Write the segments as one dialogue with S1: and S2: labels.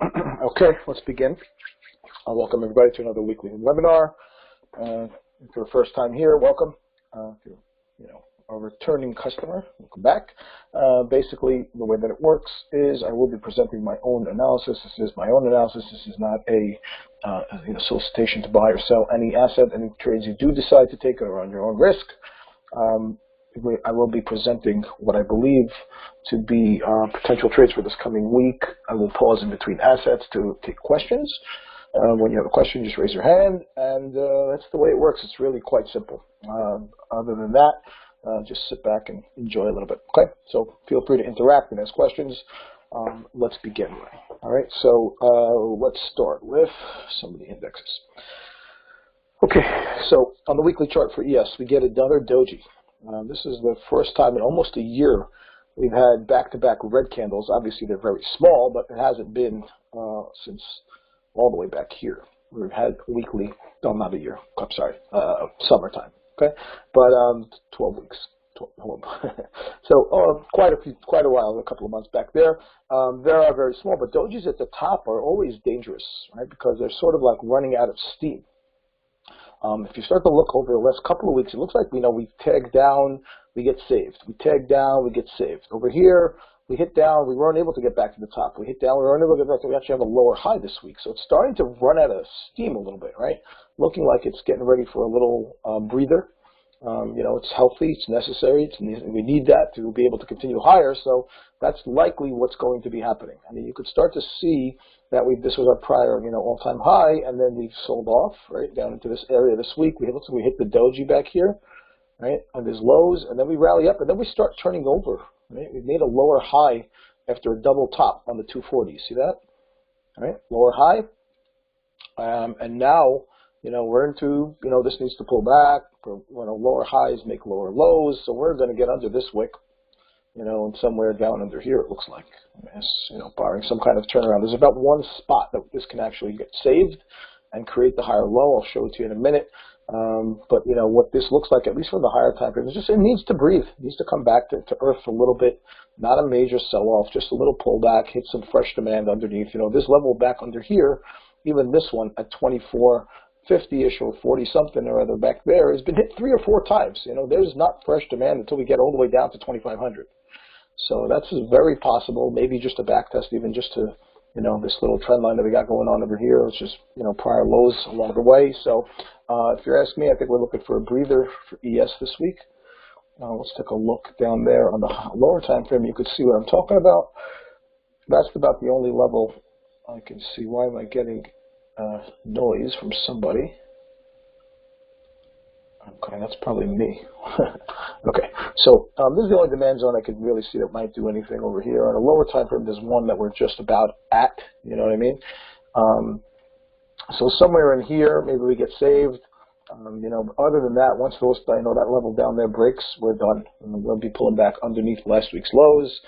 S1: Okay, let's begin. Welcome everybody to another weekly webinar. If you're first time here, welcome. If you're, a returning customer, welcome back. Basically, the way that it works is I will be presenting my own analysis. This is my own analysis. This is not a solicitation to buy or sell any asset. Any trades you do decide to take are on your own risk. I will be presenting what I believe to be potential trades for this coming week. I will pause in between assets to take questions. When you have a question, just raise your hand, and that's the way it works. It's really quite simple. Other than that, just sit back and enjoy a little bit. Okay, so feel free to interact and ask questions. Let's begin. All right, so let's start with some of the indexes. Okay, so on the weekly chart for ES, we get another doji. This is the first time in almost a year we've had back-to-back red candles. Obviously, they're very small, but it hasn't been since all the way back here. We've had weekly, no, not a year, I'm sorry, summertime, okay? But 12 weeks. So quite a while, a couple of months back there. They are very small, but dojis at the top are always dangerous, right? Because they're sort of like running out of steam. If you start to look over the last couple of weeks, it looks like we tag down, we get saved. We tag down, we get saved. Over here, we hit down, we weren't able to get back to the top. We hit down, we weren't able to get back to, we actually have a lower high this week. So it's starting to run out of steam a little bit, right? Looking like it's getting ready for a little breather. It's healthy, it's necessary, we need that to be able to continue higher, so that's likely what's going to be happening. I mean, you could start to see that this was our prior, all-time high, and then we've sold off, right, down into this area this week. We hit the doji back here, right, on these lows, and then we rally up, and then we start turning over, right? We made a lower high after a double top on the 240. See that? All right, lower high, and now, we're into, this needs to pull back. Lower highs make lower lows, so we're going to get under this wick, and somewhere down under here it looks like, barring some kind of turnaround. There's about one spot that this can actually get saved and create the higher low. I'll show it to you in a minute. But what this looks like, at least from the higher time frame, is it needs to breathe. It needs to come back to earth a little bit. Not a major sell-off, just a little pullback, hit some fresh demand underneath. This level back under here, even this one at 24.50-ish or 40-something or other back there has been hit 3 or 4 times. There's not fresh demand until we get all the way down to 2,500. So that's very possible. Maybe just a back test, even just to, this little trend line that we got going on over here. It's just, prior lows along the way. So if you're asking me, I think we're looking for a breather for ES this week. Let's take a look down there on the lower time frame. You could see what I'm talking about. That's about the only level I can see. Why am I getting noise from somebody? Okay, that's probably me. Okay, so this is the only demand zone I could really see that might do anything over here. On a lower time frame, there's one that we're just about at, you know what I mean? So somewhere in here, maybe we get saved. Other than that, once that level down there breaks, we're done. And we'll be pulling back underneath last week's lows,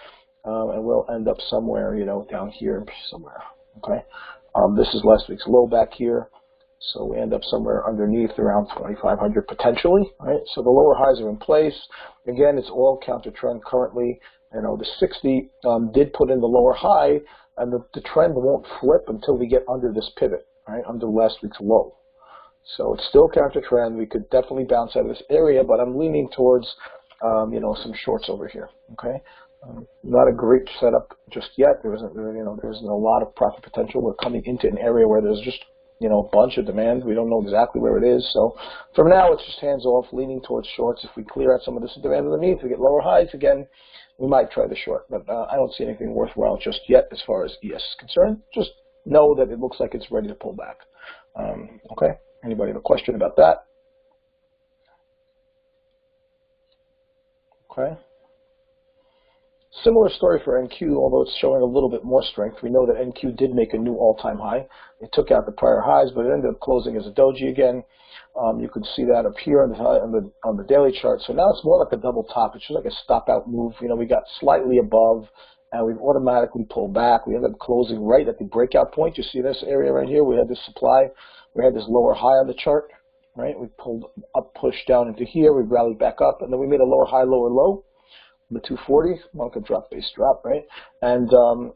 S1: and we'll end up somewhere, down here somewhere, okay? This is last week's low back here, so we end up somewhere underneath around 2,500 potentially, right? So the lower highs are in place. Again, it's all counter trend currently. The 60 did put in the lower high, and the trend won't flip until we get under this pivot, right, under last week's low. So it's still counter trend. We could definitely bounce out of this area, but I'm leaning towards, some shorts over here, okay? Not a great setup just yet. There isn't a lot of profit potential. We're coming into an area where there's just, a bunch of demand. We don't know exactly where it is. So for now, it's just hands off, leaning towards shorts. If we clear out some of this demand underneath, we get lower highs again, we might try the short. But I don't see anything worthwhile just yet as far as ES is concerned. Just know that it looks like it's ready to pull back. Okay. Anybody have a question about that? Okay. Similar story for NQ, although it's showing a little bit more strength. We know that NQ did make a new all-time high. It took out the prior highs, but it ended up closing as a doji again. You can see that up here on the daily chart. So now it's more like a double top. It's just like a stop-out move. We got slightly above, and we've automatically pulled back. We ended up closing right at the breakout point. You see this area right here? We had this supply. We had this lower high on the chart, right? We pulled up, pushed down into here. We rallied back up, and then we made a lower high, lower low. the 240, market drop, base drop, right? And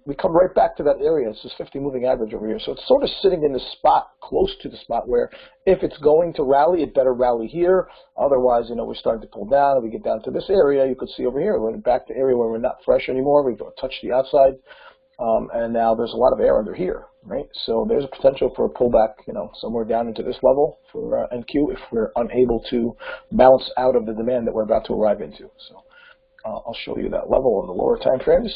S1: we come right back to that area. It's this 50 moving average over here. So it's sort of sitting in the spot, close to the spot where if it's going to rally, it better rally here. Otherwise, you know, we're starting to pull down. And we get down to this area. You could see over here, we're back to area where we're not fresh anymore. We've touched the outside. And now there's a lot of air under here, right? So there's a potential for a pullback, you know, somewhere down into this level for NQ if we're unable to bounce out of the demand that we're about to arrive into. So I'll show you that level on the lower time frames.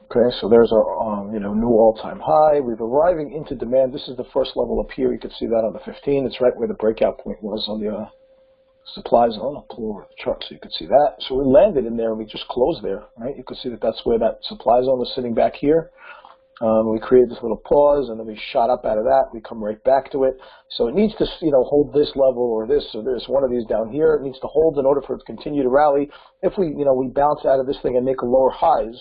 S1: Okay, so there's our you know, new all-time high. We're arriving into demand. This is the first level up here. You can see that on the 15. It's right where the breakout point was on the supply zone. I'll pull over the chart so you can see that. So we landed in there and we just closed there, right? You can see that that's where that supply zone was sitting back here. We created this little pause and then we shot up out of that. We come right back to it. So it needs to, you know, hold this level or this or this, one of these down here. It needs to hold in order for it to continue to rally. If we, you know, we bounce out of this thing and make a lower highs,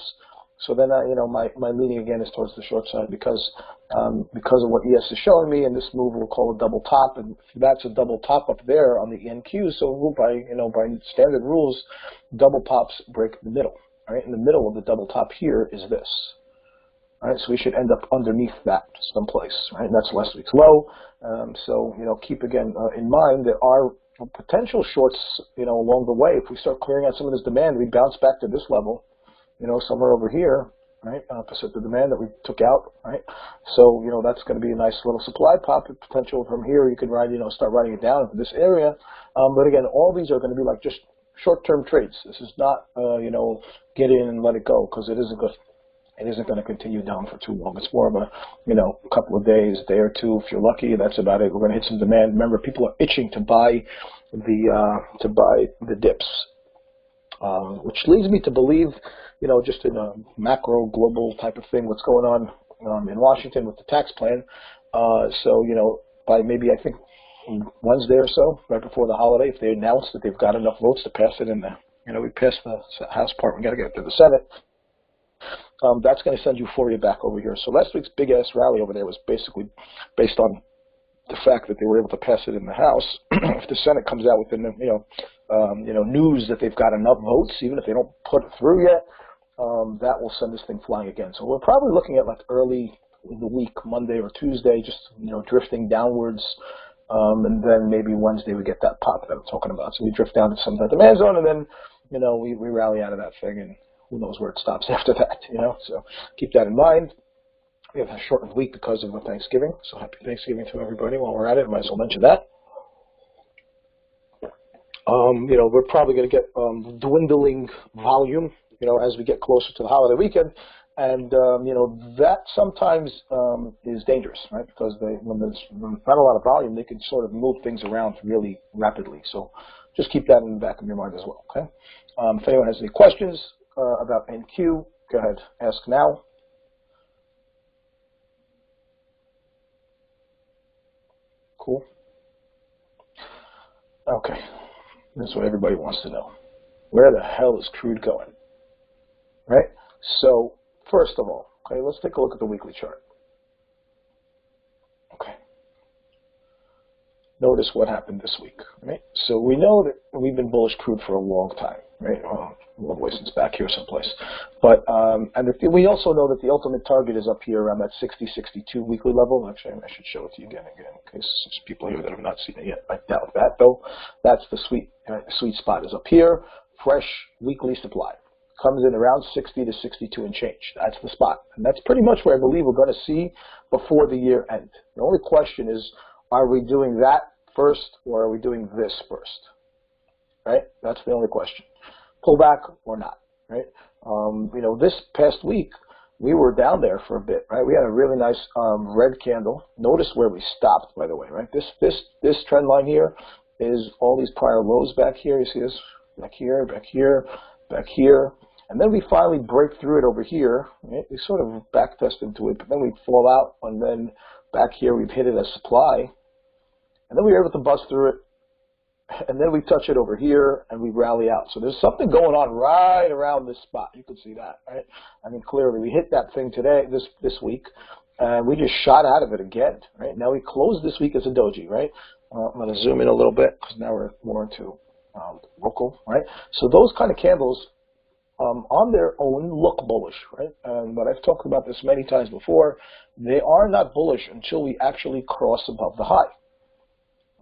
S1: so then, you know, my leaning again is towards the short side because of what ES is showing me, and this move we'll call a double top, and that's a double top up there on the NQ. So by, you know, by standard rules, double tops break the middle. Right, in the middle of the double top here is this. All right, so we should end up underneath that someplace. Right, and that's last week's low. So you know, keep again in mind there are potential shorts, you know, along the way. If we start clearing out some of this demand, we bounce back to this level. You know, somewhere over here, right, opposite the demand that we took out, right? So, you know, that's going to be a nice little supply pop potential from here. You could ride, you know, start riding it down into this area. But again, all these are going to be like just short-term trades. This is not, you know, get in and let it go because it isn't going to continue down for too long. It's more of a, you know, a couple of days, day or two. If you're lucky, that's about it. We're going to hit some demand. Remember, people are itching to buy the dips. Which leads me to believe, you know, just in a macro global type of thing, what's going on in Washington with the tax plan. So, you know, by maybe I think Wednesday or so, right before the holiday, if they announce that they've got enough votes to pass it in the, you know, we passed the House part, we got to get it to the Senate. That's going to send euphoria back over here. So last week's big ass rally over there was basically based on the fact that they were able to pass it in the House. If the Senate comes out with news that they've got enough votes, even if they don't put it through yet, that will send this thing flying again. So we're probably looking at like early in the week, Monday or Tuesday, just, you know, drifting downwards, and then maybe Wednesday we get that pop that I'm talking about. So we drift down to some of that demand zone, and then, you know, we rally out of that thing, and who knows where it stops after that, you know. So keep that in mind. We have a shortened week because of Thanksgiving, so happy Thanksgiving to everybody while we're at it. Might as well mention that. You know, we're probably going to get dwindling volume, you know, as we get closer to the holiday weekend. And, you know, that sometimes is dangerous, right? Because when there's not a lot of volume, they can sort of move things around really rapidly. So just keep that in the back of your mind as well, okay? If anyone has any questions about NQ, go ahead, ask now. Cool. Okay. That's what everybody wants to know. Where the hell is crude going? Right? So, first of all, okay, let's take a look at the weekly chart. Okay. Notice what happened this week, right? So we know that we've been bullish crude for a long time, right? Well, all the way since back here someplace. But, and we also know that the ultimate target is up here around that 60-62 weekly level. Actually, I should show it to you again, in case there's people here that have not seen it yet. I doubt that, though. That's the sweet spot is up here. Fresh weekly supply. Comes in around 60 to 62 and change. That's the spot. And that's pretty much where I believe we're going to see before the year end. The only question is, are we doing that first or are we doing this first? Right? That's the only question. Pullback or not, right? You know, this past week, we were down there for a bit, right? We had a really nice red candle. Notice where we stopped, by the way, right? This trend line here is all these prior lows back here. You see this? Back here, back here, back here. And then we finally break through it over here. Right? We sort of back test into it, but then we fall out, and then back here we've hit it as supply. And then we were able to bust through it and then we touch it over here, and we rally out. So there's something going on right around this spot. You can see that, right? I mean, clearly, we hit that thing today, this week, and we just shot out of it again, right? Now we closed this week as a doji, right? I'm going to zoom in a little bit because now we're more into local, right? So those kind of candles on their own look bullish, right? But I've talked about this many times before. They are not bullish until we actually cross above the high,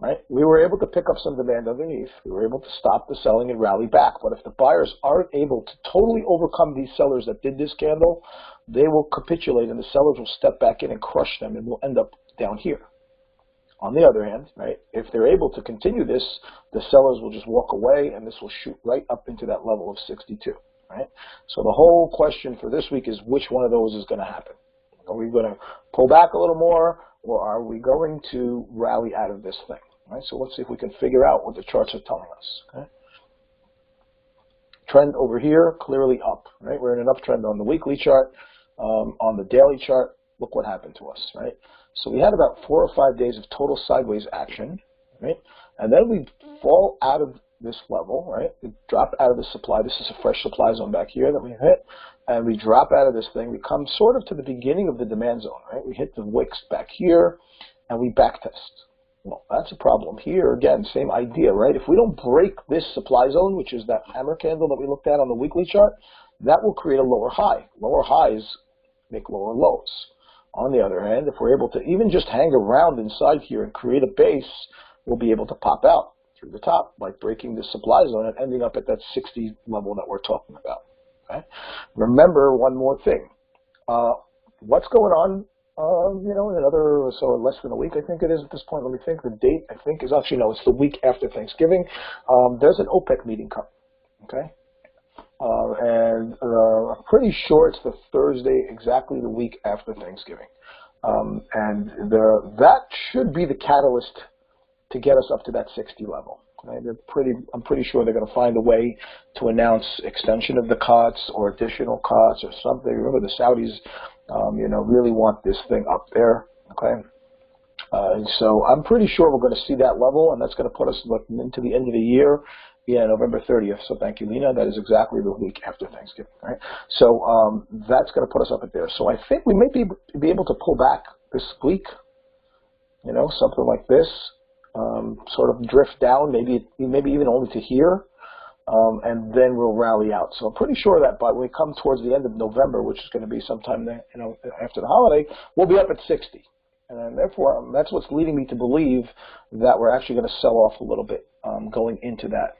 S1: right? We were able to pick up some demand underneath. We were able to stop the selling and rally back. But if the buyers aren't able to totally overcome these sellers that did this candle, they will capitulate and the sellers will step back in and crush them, and we'll end up down here. On the other hand, right, if they're able to continue this, the sellers will just walk away, and this will shoot right up into that level of 62, right? So the whole question for this week is which one of those is going to happen. Are we going to pull back a little more, or are we going to rally out of this thing, right? So let's see if we can figure out what the charts are telling us, okay? Trend over here, clearly up, right? We're in an uptrend on the weekly chart. On the daily chart, look what happened to us, right? So we had about 4 or 5 days of total sideways action, right? And then we fall out of this level, right? We drop out of the supply. This is a fresh supply zone back here that we hit. And we drop out of this thing. We come sort of to the beginning of the demand zone, right? We hit the wicks back here, and we backtest. Well, that's a problem. Here, again, same idea, right? If we don't break this supply zone, which is that hammer candle that we looked at on the weekly chart, that will create a lower high. Lower highs make lower lows. On the other hand, if we're able to even just hang around inside here and create a base, we'll be able to pop out through the top by breaking the supply zone and ending up at that 60 level that we're talking about. Okay? Remember one more thing. What's going on, in another, so less than a week, I think it is at this point. Let me think. The date, I think, is actually, no, it's the week after Thanksgiving. There's an OPEC meeting coming, okay? I'm pretty sure it's the Thursday, exactly the week after Thanksgiving. That should be the catalyst to get us up to that 60 level. Right? I'm pretty sure they're going to find a way to announce extension of the cuts or additional cuts or something. Remember, the Saudis, really want this thing up there. Okay. So I'm pretty sure we're going to see that level, and that's going to put us into the end of the year. Yeah, November 30th. So thank you, Lena. That is exactly the week after Thanksgiving, right? So that's going to put us up at there. So I think we may be able to pull back this week, something like this, sort of drift down, maybe even only to here, and then we'll rally out. So I'm pretty sure that by when we come towards the end of November, which is going to be sometime after the holiday, we'll be up at 60. And therefore, that's what's leading me to believe that we're actually going to sell off a little bit going into that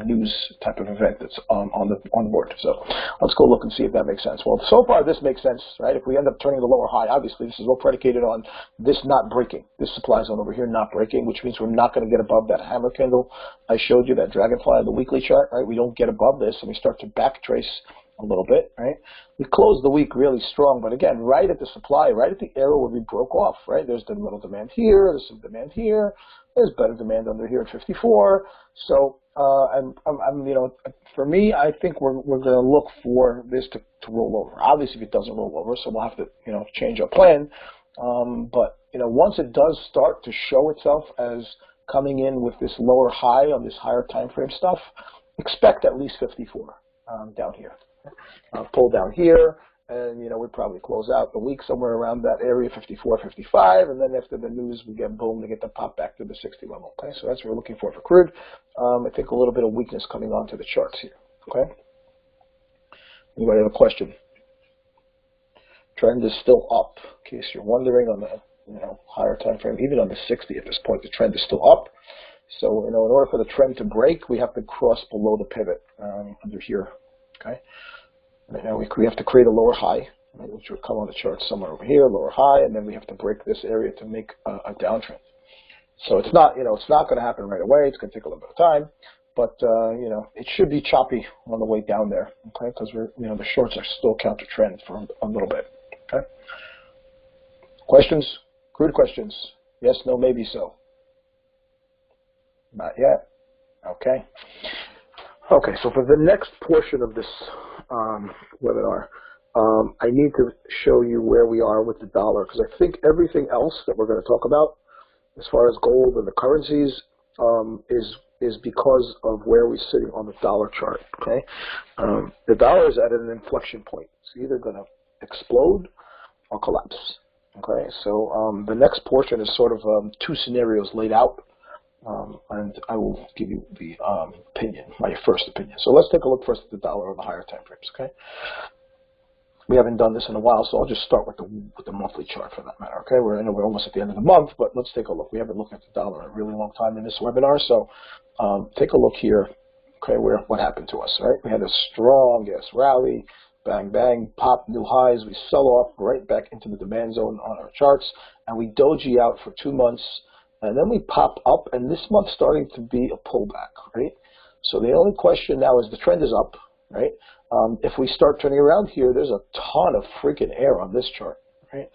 S1: news type of event that's on the board. So let's go look and see if that makes sense. Well, so far this makes sense, right? If we end up turning the lower high, obviously this is all predicated on this not breaking, this supply zone over here not breaking, which means we're not going to get above that hammer candle I showed you, that dragonfly on the weekly chart, right? We don't get above this, and we start to backtrace a little bit, right? We closed the week really strong, but again, right at the supply, right at the area where we broke off, right? There's the little demand here, there's some demand here, there's better demand under here at 54. So, for me, I think we're going to look for this to roll over. Obviously, if it doesn't roll over, so we'll have to, change our plan. But once it does start to show itself as coming in with this lower high on this higher time frame stuff, expect at least 54 down here. Pull down here, and we'd probably close out the week somewhere around that area, 54, 55, and then after the news, we get boom, to get the pop back to the 60 level. Okay, so that's what we're looking for crude. I think a little bit of weakness coming onto the charts here. Okay, anybody have a question? Trend is still up, in case you're wondering, on the higher time frame, even on the 60 at this point, the trend is still up. So in order for the trend to break, we have to cross below the pivot under here. Okay. Right now we have to create a lower high, right, which would come on the chart somewhere over here, lower high, and then we have to break this area to make a downtrend. So it's not, it's not going to happen right away. It's going to take a little bit of time, but it should be choppy on the way down there, okay? Because the shorts are still counter trend for a little bit. Okay. Questions? Crude questions? Yes, no, maybe so. Not yet. Okay. Okay, so for the next portion of this webinar, I need to show you where we are with the dollar, because I think everything else that we're going to talk about as far as gold and the currencies, is because of where we're sitting on the dollar chart. Okay, the dollar is at an inflection point. It's either going to explode or collapse. Okay, so the next portion is sort of two scenarios laid out, and I will give you the opinion, my first opinion. So let's take a look first at the dollar on the higher time frames. Okay. We haven't done this in a while, so I'll just start with the monthly chart for that matter. Okay, I know we're almost at the end of the month, but let's take a look. We haven't looked at the dollar in a really long time in this webinar, so take a look here. Okay, what happened to us? Right, we had a strong ass rally, bang bang, pop new highs. We sell off right back into the demand zone on our charts, and we doji out for 2 months, and then we pop up, and this month's starting to be a pullback. Right, so the only question now is the trend is up. Right. If we start turning around here, there's a ton of freaking air on this chart, right?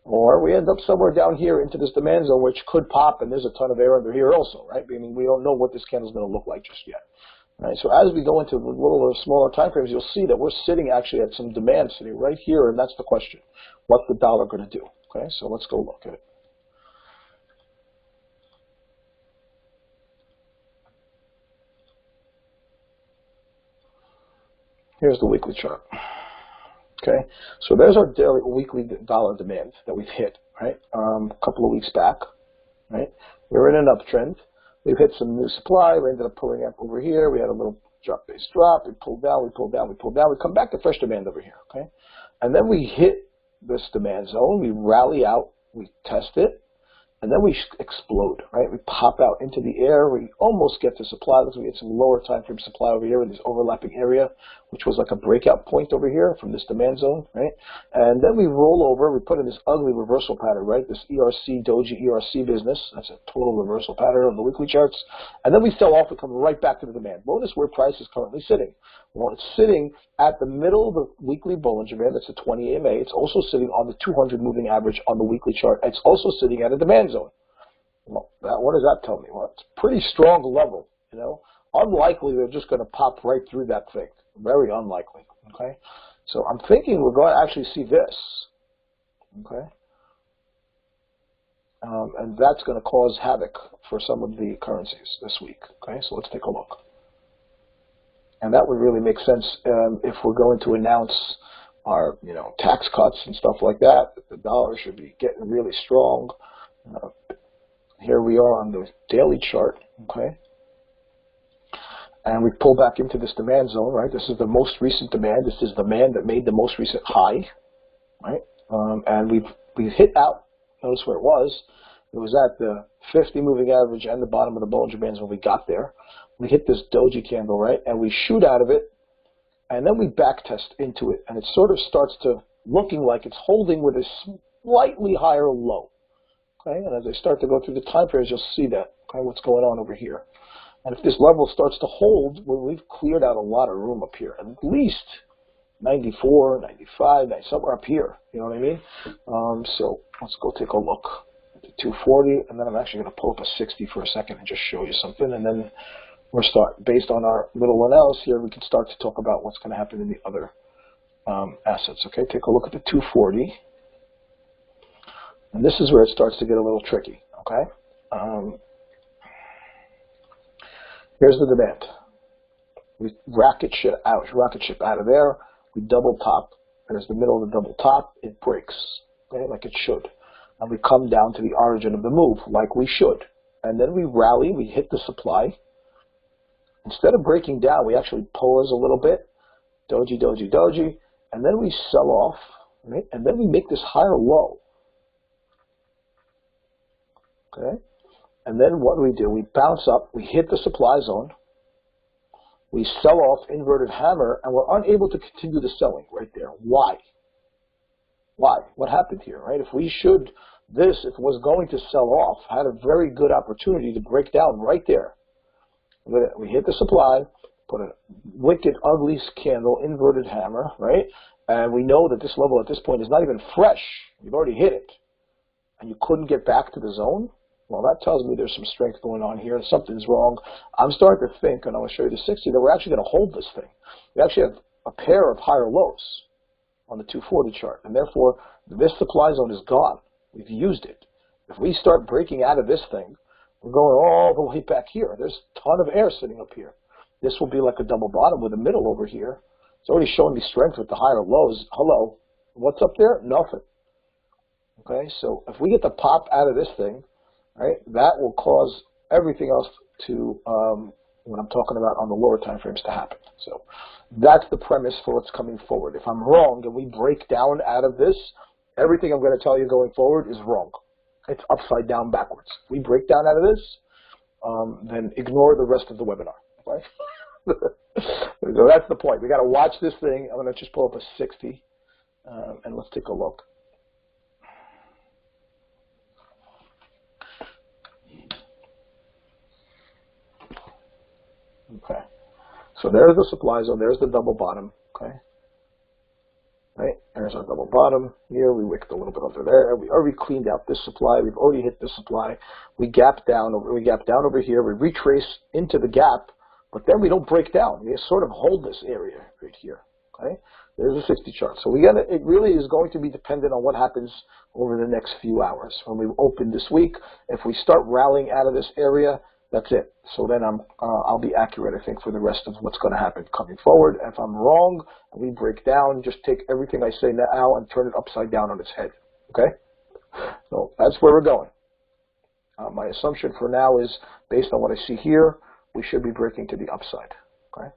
S1: Or we end up somewhere down here into this demand zone, which could pop, and there's a ton of air under here also, right? I mean, we don't know what this candle is going to look like just yet, right? So as we go into the little or smaller time frames, you'll see that we're sitting actually at some demand sitting right here, and that's the question: what's the dollar going to do? Okay, so let's go look at it. Here's the weekly chart. Okay, so there's our weekly dollar demand that we've hit, right? A couple of weeks back, right? We're in an uptrend. We've hit some new supply. We ended up pulling up over here. We had a little drop-based drop. We pulled down, we pulled down, we pulled down. We come back to fresh demand over here, okay? And then we hit this demand zone. We rally out. We test it. And then we explode, right? We pop out into the air. We almost get to supply. We get some lower time frame supply over here in this overlapping area, which was like a breakout point over here from this demand zone, right? And then we roll over. We put in this ugly reversal pattern, right? This ERC, Doji ERC business. That's a total reversal pattern on the weekly charts. And then we sell off and come right back to the demand. Notice where price is currently sitting. Well, it's sitting at the middle of the weekly Bollinger Band. That's a 20 EMA. It's also sitting on the 200 moving average on the weekly chart. It's also sitting at a demand zone. Well, what does that tell me? Well, it's a pretty strong level, you know. Unlikely they're just going to pop right through that thing. Very unlikely, okay? So I'm thinking we're going to actually see this, okay? And that's going to cause havoc for some of the currencies this week, okay? So let's take a look. And that would really make sense if we're going to announce our, tax cuts and stuff like that. The dollar should be getting really strong. Here we are on the daily chart, okay? And we pull back into this demand zone, right? This is the most recent demand. This is the demand that made the most recent high, right? And we've hit out. Notice where it was. It was at the 50 moving average and the bottom of the Bollinger Bands when we got there. We hit this doji candle, right? And we shoot out of it, and then we back test into it, and it sort of starts to looking like it's holding with a slightly higher low. Okay, and as I start to go through the time frames, you'll see that, okay, what's going on over here. And if this level starts to hold, well, we've cleared out a lot of room up here, at least 94, 95, somewhere up here, you know what I mean? So let's go take a look at the 240, and then I'm actually going to pull up a 60 for a second and just show you something, and then based on our little analysis here, we can start to talk about what's going to happen in the other assets. Okay, take a look at the 240. And this is where it starts to get a little tricky, okay? Here's the demand. We rocket ship out of there. We double top. There's the middle of the double top. It breaks, okay, like it should. And we come down to the origin of the move, like we should. And then we rally. We hit the supply. Instead of breaking down, we actually pause a little bit. Doji, doji, doji. And then we sell off, right? And then we make this higher low. Okay, and then what do? We bounce up, we hit the supply zone, we sell off, inverted hammer, and we're unable to continue the selling right there. Why? Why? What happened here, right? If it was going to sell off, had a very good opportunity to break down right there. We hit the supply, put a wicked, ugly candle, inverted hammer, right? And we know that this level at this point is not even fresh. You've already hit it. And you couldn't get back to the zone? Well, that tells me there's some strength going on here. Something's wrong. I'm starting to think, and I'm going to show you the 60, that we're actually going to hold this thing. We actually have a pair of higher lows on the 240 chart, and therefore this supply zone is gone. We've used it. If we start breaking out of this thing, we're going all the way back here. There's a ton of air sitting up here. This will be like a double bottom with a middle over here. It's already showing me strength with the higher lows. Hello. What's up there? Nothing. Okay, so if we get the pop out of this thing, right, that will cause everything else to, what I'm talking about on the lower time frames, to happen. So that's the premise for what's coming forward. If I'm wrong and we break down out of this, everything I'm going to tell you going forward is wrong. It's upside down backwards. If we break down out of this, then ignore the rest of the webinar. Right? So that's the point. We got to watch this thing. I'm going to just pull up a 60, and let's take a look. Okay. So there's the supply zone. There's the double bottom. Okay. Right. There's our double bottom. Here we wicked a little bit under there. We already cleaned out this supply. We've already hit this supply. We gap down. We gap down over here. We retrace into the gap, but then we don't break down. We sort of hold this area right here. Okay. There's a 60 chart. So we got it really is going to be dependent on what happens over the next few hours. When we open this week, if we start rallying out of this area, that's it. So then I'll be accurate, I think, for the rest of what's going to happen coming forward. If I'm wrong and we break down, just take everything I say now and turn it upside down on its head. Okay? So that's where we're going. My assumption for now is, based on what I see here, we should be breaking to the upside. Okay?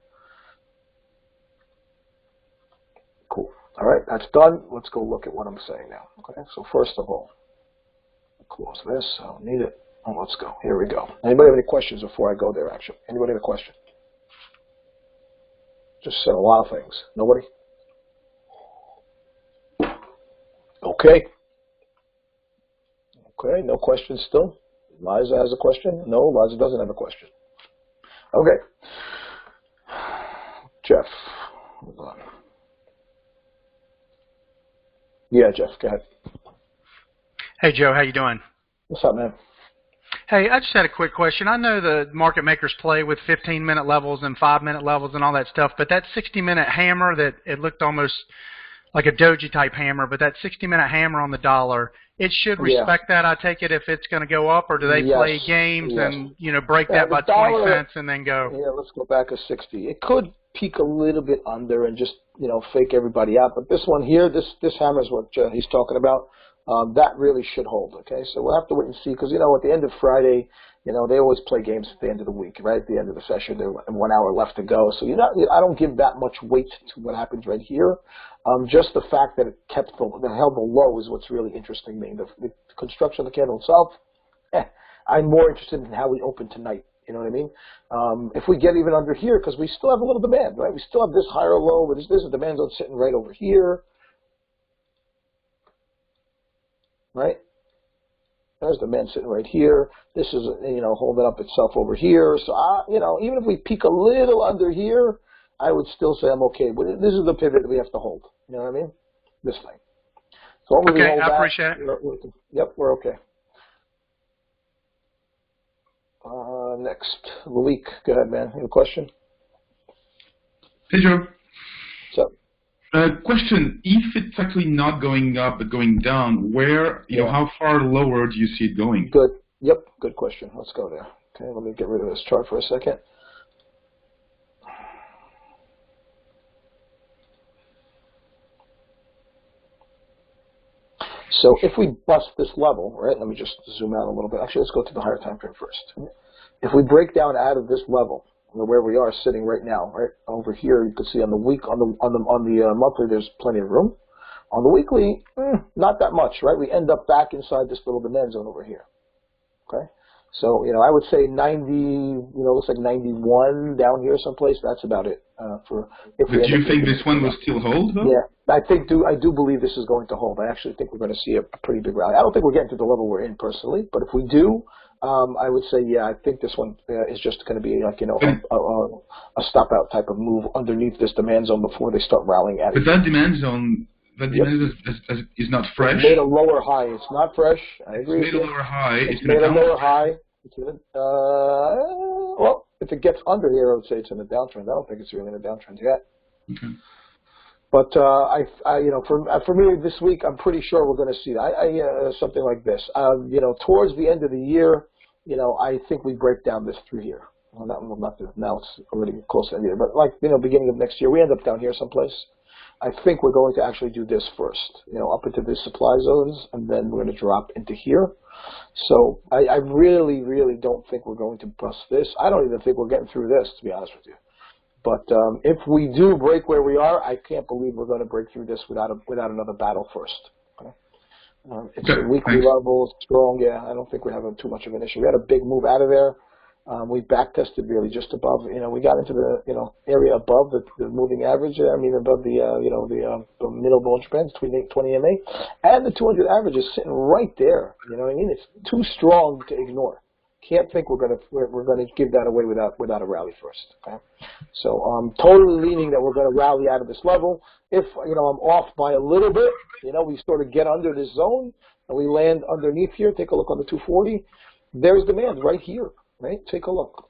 S1: Cool. All right, that's done. Let's go look at what I'm saying now. Okay? So first of all, close this. I don't need it. Oh, let's go. Here we go. Anybody have any questions before I go there, actually? Anybody have a question? Just said a lot of things. Nobody? Okay. Okay, no questions still? Liza has a question? No, Liza doesn't have a question. Okay. Jeff, hold on. Yeah, Jeff, go ahead.
S2: Hey, Joe, how you doing?
S1: What's up, man?
S2: Hey, I just had a quick question. I know the market makers play with 15-minute levels and 5-minute levels and all that stuff, but that 60-minute hammer that it looked almost like a doji-type hammer, but that 60-minute hammer on the dollar, it should respect that, I take it, if it's going to go up, or do they play games and, you know, break that by 20 cents and then go?
S1: Yeah, let's go back a 60. It could peak a little bit under and just, you know, fake everybody out, but this one here, this hammer is what he's talking about. That really should hold, okay? So we'll have to wait and see, because, you know, at the end of Friday, you know, they always play games at the end of the week, right? At the end of the session, there's 1 hour left to go. So I don't give that much weight to what happens right here. Just the fact that it held the low is what's really interesting me. The construction of the candle itself, I'm more interested in how we open tonight. You know what I mean? If we get even under here, because we still have a little demand, right? We still have this higher low, but there's a demand zone sitting right over here. Right? There's the demand sitting right here. This is, you know, holding up itself over here. So, you know, even if we peak a little under here, I would still say I'm okay. But this is the pivot that we have to hold. You know what I mean? This thing. So long as we hold
S2: I appreciate it.
S1: Yep, we're okay. Next, Malik. Go ahead, man. You have a question?
S3: Hey, Joe.
S1: What's up?
S3: Question, if it's actually not going up but going down, where, you know, how far lower do you see it going?
S1: Good. Yep, good question. Let's go there. Okay, let me get rid of this chart for a second. So if we bust this level, right, let me just zoom out a little bit. Actually, let's go to the higher time frame first. If we break down out of this level, where we are sitting right now, right over here, you can see on the week, on the monthly, there's plenty of room. On the weekly, not that much, right? We end up back inside this little demand zone over here. Okay, so you know, I would say 90, you know, looks like 91 down here someplace. That's about it. But
S3: do you think this one will still hold, though?
S1: Yeah, I do believe this is going to hold. I actually think we're going to see a pretty big rally. I don't think we're getting to the level we're in personally, but if we do, I would say, yeah, I think this one is just going to be like, you know, a stop out type of move underneath this demand zone before they start rallying at it.
S3: But that demand zone, is not fresh.
S1: It's made a lower high. It's not fresh. I agree.
S3: It's made a lower high.
S1: It's made a lower high. Well, if it gets under here, I would say it's in a downtrend. I don't think it's really in a downtrend yet.
S3: Okay.
S1: But for me this week, I'm pretty sure we're going to see that. Something like this. Towards the end of the year, I think we break down this through here. Well, now it's already close to the end of the year, but beginning of next year, we end up down here someplace. I think we're going to actually do this first, up into the supply zones, and then we're going to drop into here. So I really, really don't think we're going to bust this. I don't even think we're getting through this, to be honest with you. But if we do break where we are, I can't believe we're going to break through this without another battle first. Okay? It's a weekly level, strong. Yeah, I don't think we're having too much of an issue. We had a big move out of there. We back tested really just above. We got into the area above the moving average. Above the middle Bollinger Bands between 20 MA, and the 200 average is sitting right there. You know what I mean? It's too strong to ignore. Can't think we're gonna give that away without a rally first. Okay, so I'm totally leaning that we're gonna rally out of this level. If I'm off by a little bit, we sort of get under this zone and we land underneath here. Take a look on the 240. There's demand right here. Right? Take a look.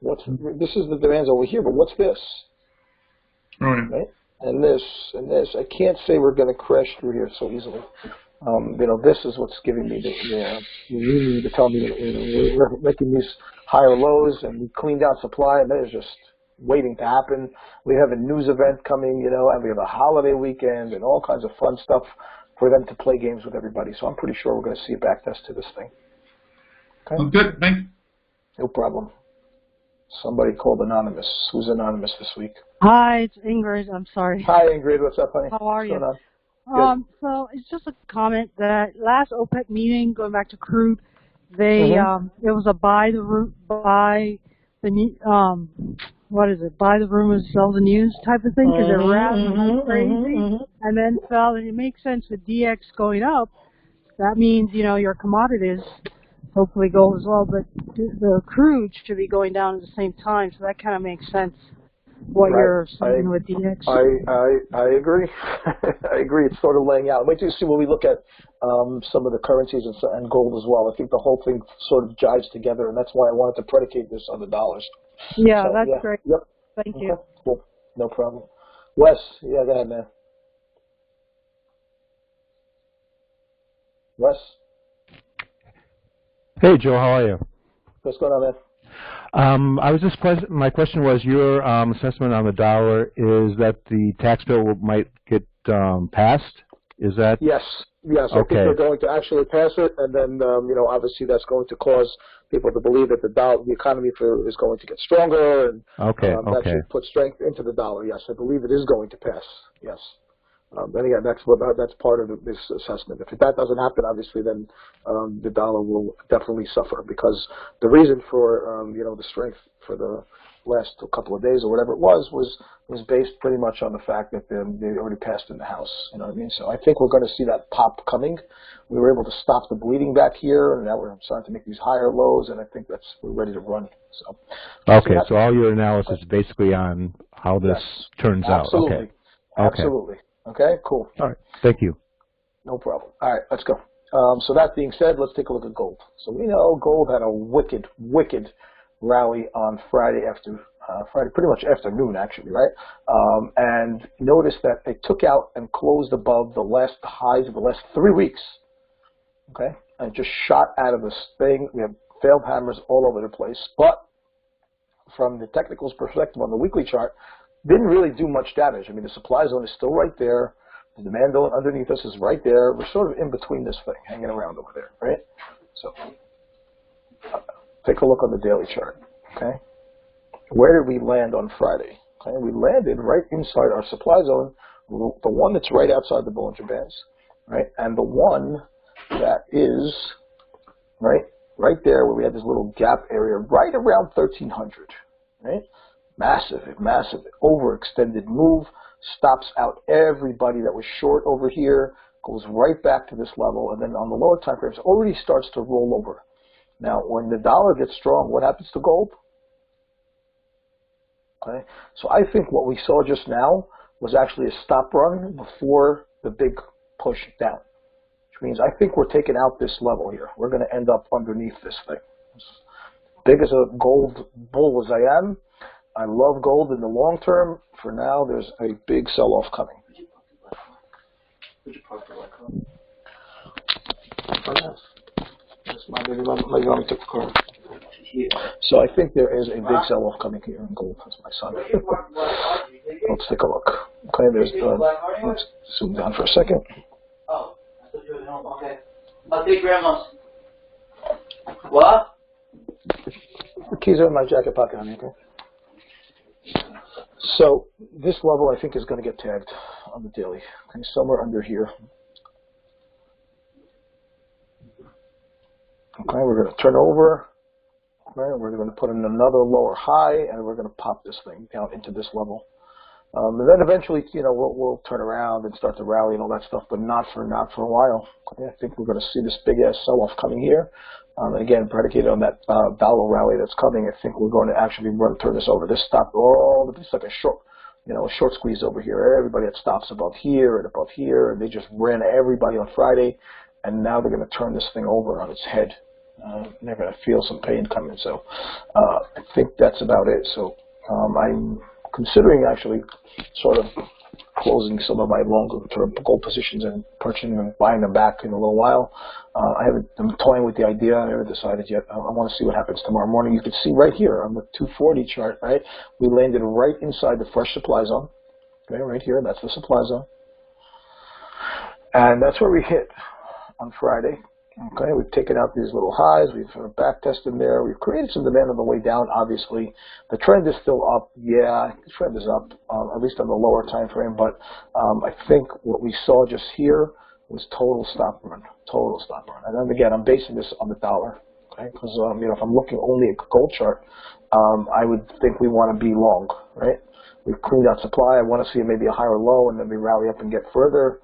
S1: This is the demands over here, but what's this? Right? And this and this. I can't say we're going to crash through here so easily. This is what's giving me to tell me we're making these higher lows, and we cleaned out supply, and that is just waiting to happen. We have a news event coming, and we have a holiday weekend and all kinds of fun stuff for them to play games with everybody. So I'm pretty sure we're going to see a back test to this thing. Okay.
S3: Well, good, thanks.
S1: No problem. Somebody called Anonymous. Who's Anonymous this week?
S4: Hi, it's Ingrid. I'm sorry.
S1: Hi, Ingrid. What's up, honey?
S4: How are you?
S1: What's going on?
S4: So it's just a comment that last OPEC meeting, going back to crude, they it was a buy the rumors, sell the news type of thing, because it ran crazy and then fell. And it makes sense with DX going up. That means your commodities hopefully go as well, but the crude should be going down at the same time, so that kind of makes sense. What you're saying with DX.
S1: I agree. I agree. It's sort of laying out. Wait till you see when we look at some of the currencies and gold as well. I think the whole thing sort of jives together, and that's why I wanted to predicate this on the dollars.
S4: Yeah, so, that's great.
S1: Yep.
S4: Thank you.
S1: Cool. No problem. Wes, go ahead, man. Wes?
S5: Hey, Joe, how are you?
S1: What's going on, man?
S5: I was just my question was your assessment on the dollar is that the tax bill might get passed. Is that?
S1: Yes. Okay. I think they're going to actually pass it, and then obviously that's going to cause people to believe that the economy is going to get stronger, and that should put strength into the dollar. Yes, I believe it is going to pass. Yes. And again, that's part of this assessment. If that doesn't happen, obviously, then the dollar will definitely suffer, because the reason for the strength for the last couple of days or whatever it was based pretty much on the fact that they already passed in the House. You know what I mean? So I think we're going to see that pop coming. We were able to stop the bleeding back here, and now we're starting to make these higher lows, and I think we're ready to run. So
S5: okay, so all your analysis is basically on how this turns out. Okay.
S1: Absolutely. Okay, cool.
S5: All right, thank you.
S1: No problem. All right, let's go. So that being said, let's take a look at gold. So we know gold had a wicked rally on Friday pretty much afternoon, actually, right? And notice that they took out and closed above the highs of the last 3 weeks. Okay, and just shot out of this thing. We have failed hammers all over the place, but from the technicals perspective on the weekly chart, didn't really do much damage. I mean, the supply zone is still right there. The demand zone underneath us is right there. We're sort of in between this thing, hanging around over there, right? So take a look on the daily chart, okay? Where did we land on Friday? Okay, we landed right inside our supply zone, the one that's right outside the Bollinger Bands, right? And the one that is right there where we had this little gap area right around 1300, right? Massive, overextended move, stops out everybody that was short over here, goes right back to this level, and then on the lower time frames already starts to roll over. Now, when the dollar gets strong, what happens to gold? Okay, so I think what we saw just now was actually a stop run before the big push down, which means I think we're taking out this level here. We're going to end up underneath this thing. As big as a gold bull as I am, I love gold in the long term. For now, there's a big sell-off coming. Let me take the card. So I think there is a big sell-off coming here in gold. That's my son. Let's take a look. Okay, there's let's zoom down for a second.
S6: Oh, I thought you were at home. Okay. I'll take grandma's. What?
S1: The keys are in my jacket pocket, honey, okay? So this level, I think, is going to get tagged on the daily. Okay, somewhere under here. Okay, we're going to turn over. Okay, we're going to put in another lower high, and we're going to pop this thing down into this level. And then eventually, we'll turn around and start to rally and all that stuff, but not for a while. Okay, I think we're going to see this big ass sell-off coming here. And again, predicated on that dollar rally that's coming, I think we're going to actually turn this over. This stopped it's like a short squeeze over here. Everybody that stops above here and they just ran everybody on Friday, and now they're going to turn this thing over on its head. They're going to feel some pain coming. So I think that's about it. So I'm considering actually sort of closing some of my longer-term gold positions and purchasing and buying them back in a little while. I'm toying with the idea. I haven't decided yet. I want to see what happens tomorrow morning. You can see right here on the 240 chart, right? We landed right inside the fresh supply zone. Okay, right here. That's the supply zone. And that's where we hit on Friday. Okay, we've taken out these little highs. We've back tested there. We've created some demand on the way down, obviously. The trend is still up. Yeah, the trend is up, at least on the lower time frame. But I think what we saw just here was total stop run. Total stop run. And then again, I'm basing this on the dollar. Okay, because if I'm looking only at gold chart, I would think we want to be long, right? We've cleaned out supply. I want to see maybe a higher low, and then we rally up and get further.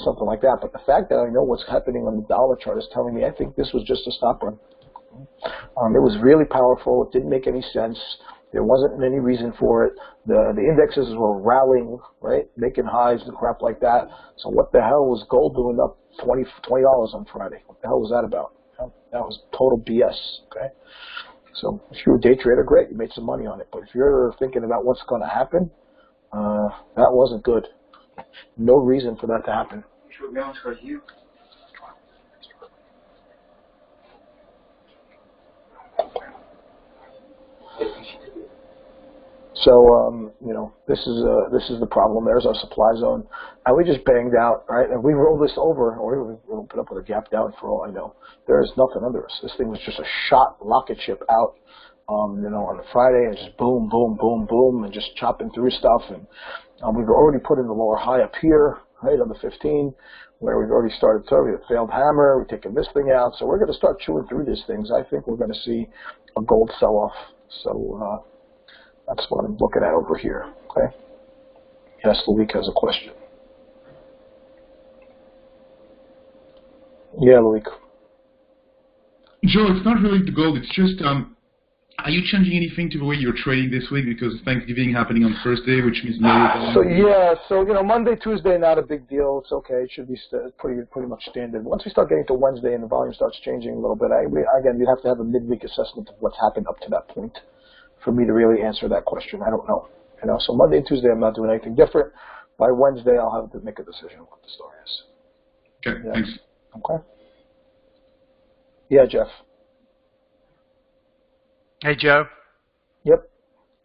S1: Something like that. But the fact that I know what's happening on the dollar chart is telling me I think this was just a stop run. It was really powerful. It didn't make any sense. There wasn't any reason for it. The indexes were rallying, right, making highs and crap like that. So what the hell was gold doing up $20 on Friday? What the hell was that about? That was total BS. Okay. So if you're a day trader, great, you made some money on it. But if you're thinking about what's going to happen, that wasn't good. No reason for that to happen. So this is the problem. There's our supply zone, and we just banged out, right? And we rolled this over, or we put up with a gap down for all I know. There is nothing under us. This thing was just a shot rocket ship out. On a Friday, and just boom, boom, boom, boom, and just chopping through stuff. And we've already put in the lower high up here, right, on the 15, where we've already started to a failed hammer. We're taking this thing out. So we're going to start chewing through these things. I think we're going to see a gold sell-off. So that's what I'm looking at over here, okay? Yes, Luik has a question. Yeah, Luik.
S3: Joe, it's not really the gold. It's just... Are you changing anything to the way you're trading this week because Thanksgiving happening on Thursday, which means no?
S1: So Monday, Tuesday, not a big deal. It's okay. It should be pretty much standard. Once we start getting to Wednesday and the volume starts changing a little bit, again, you'd have to have a midweek assessment of what's happened up to that point for me to really answer that question. I don't know. So Monday and Tuesday, I'm not doing anything different. By Wednesday, I'll have to make a decision on what the story is.
S3: Okay, yeah. Thanks.
S1: Okay. Yeah, Jeff.
S2: Hey, Joe.
S1: Yep.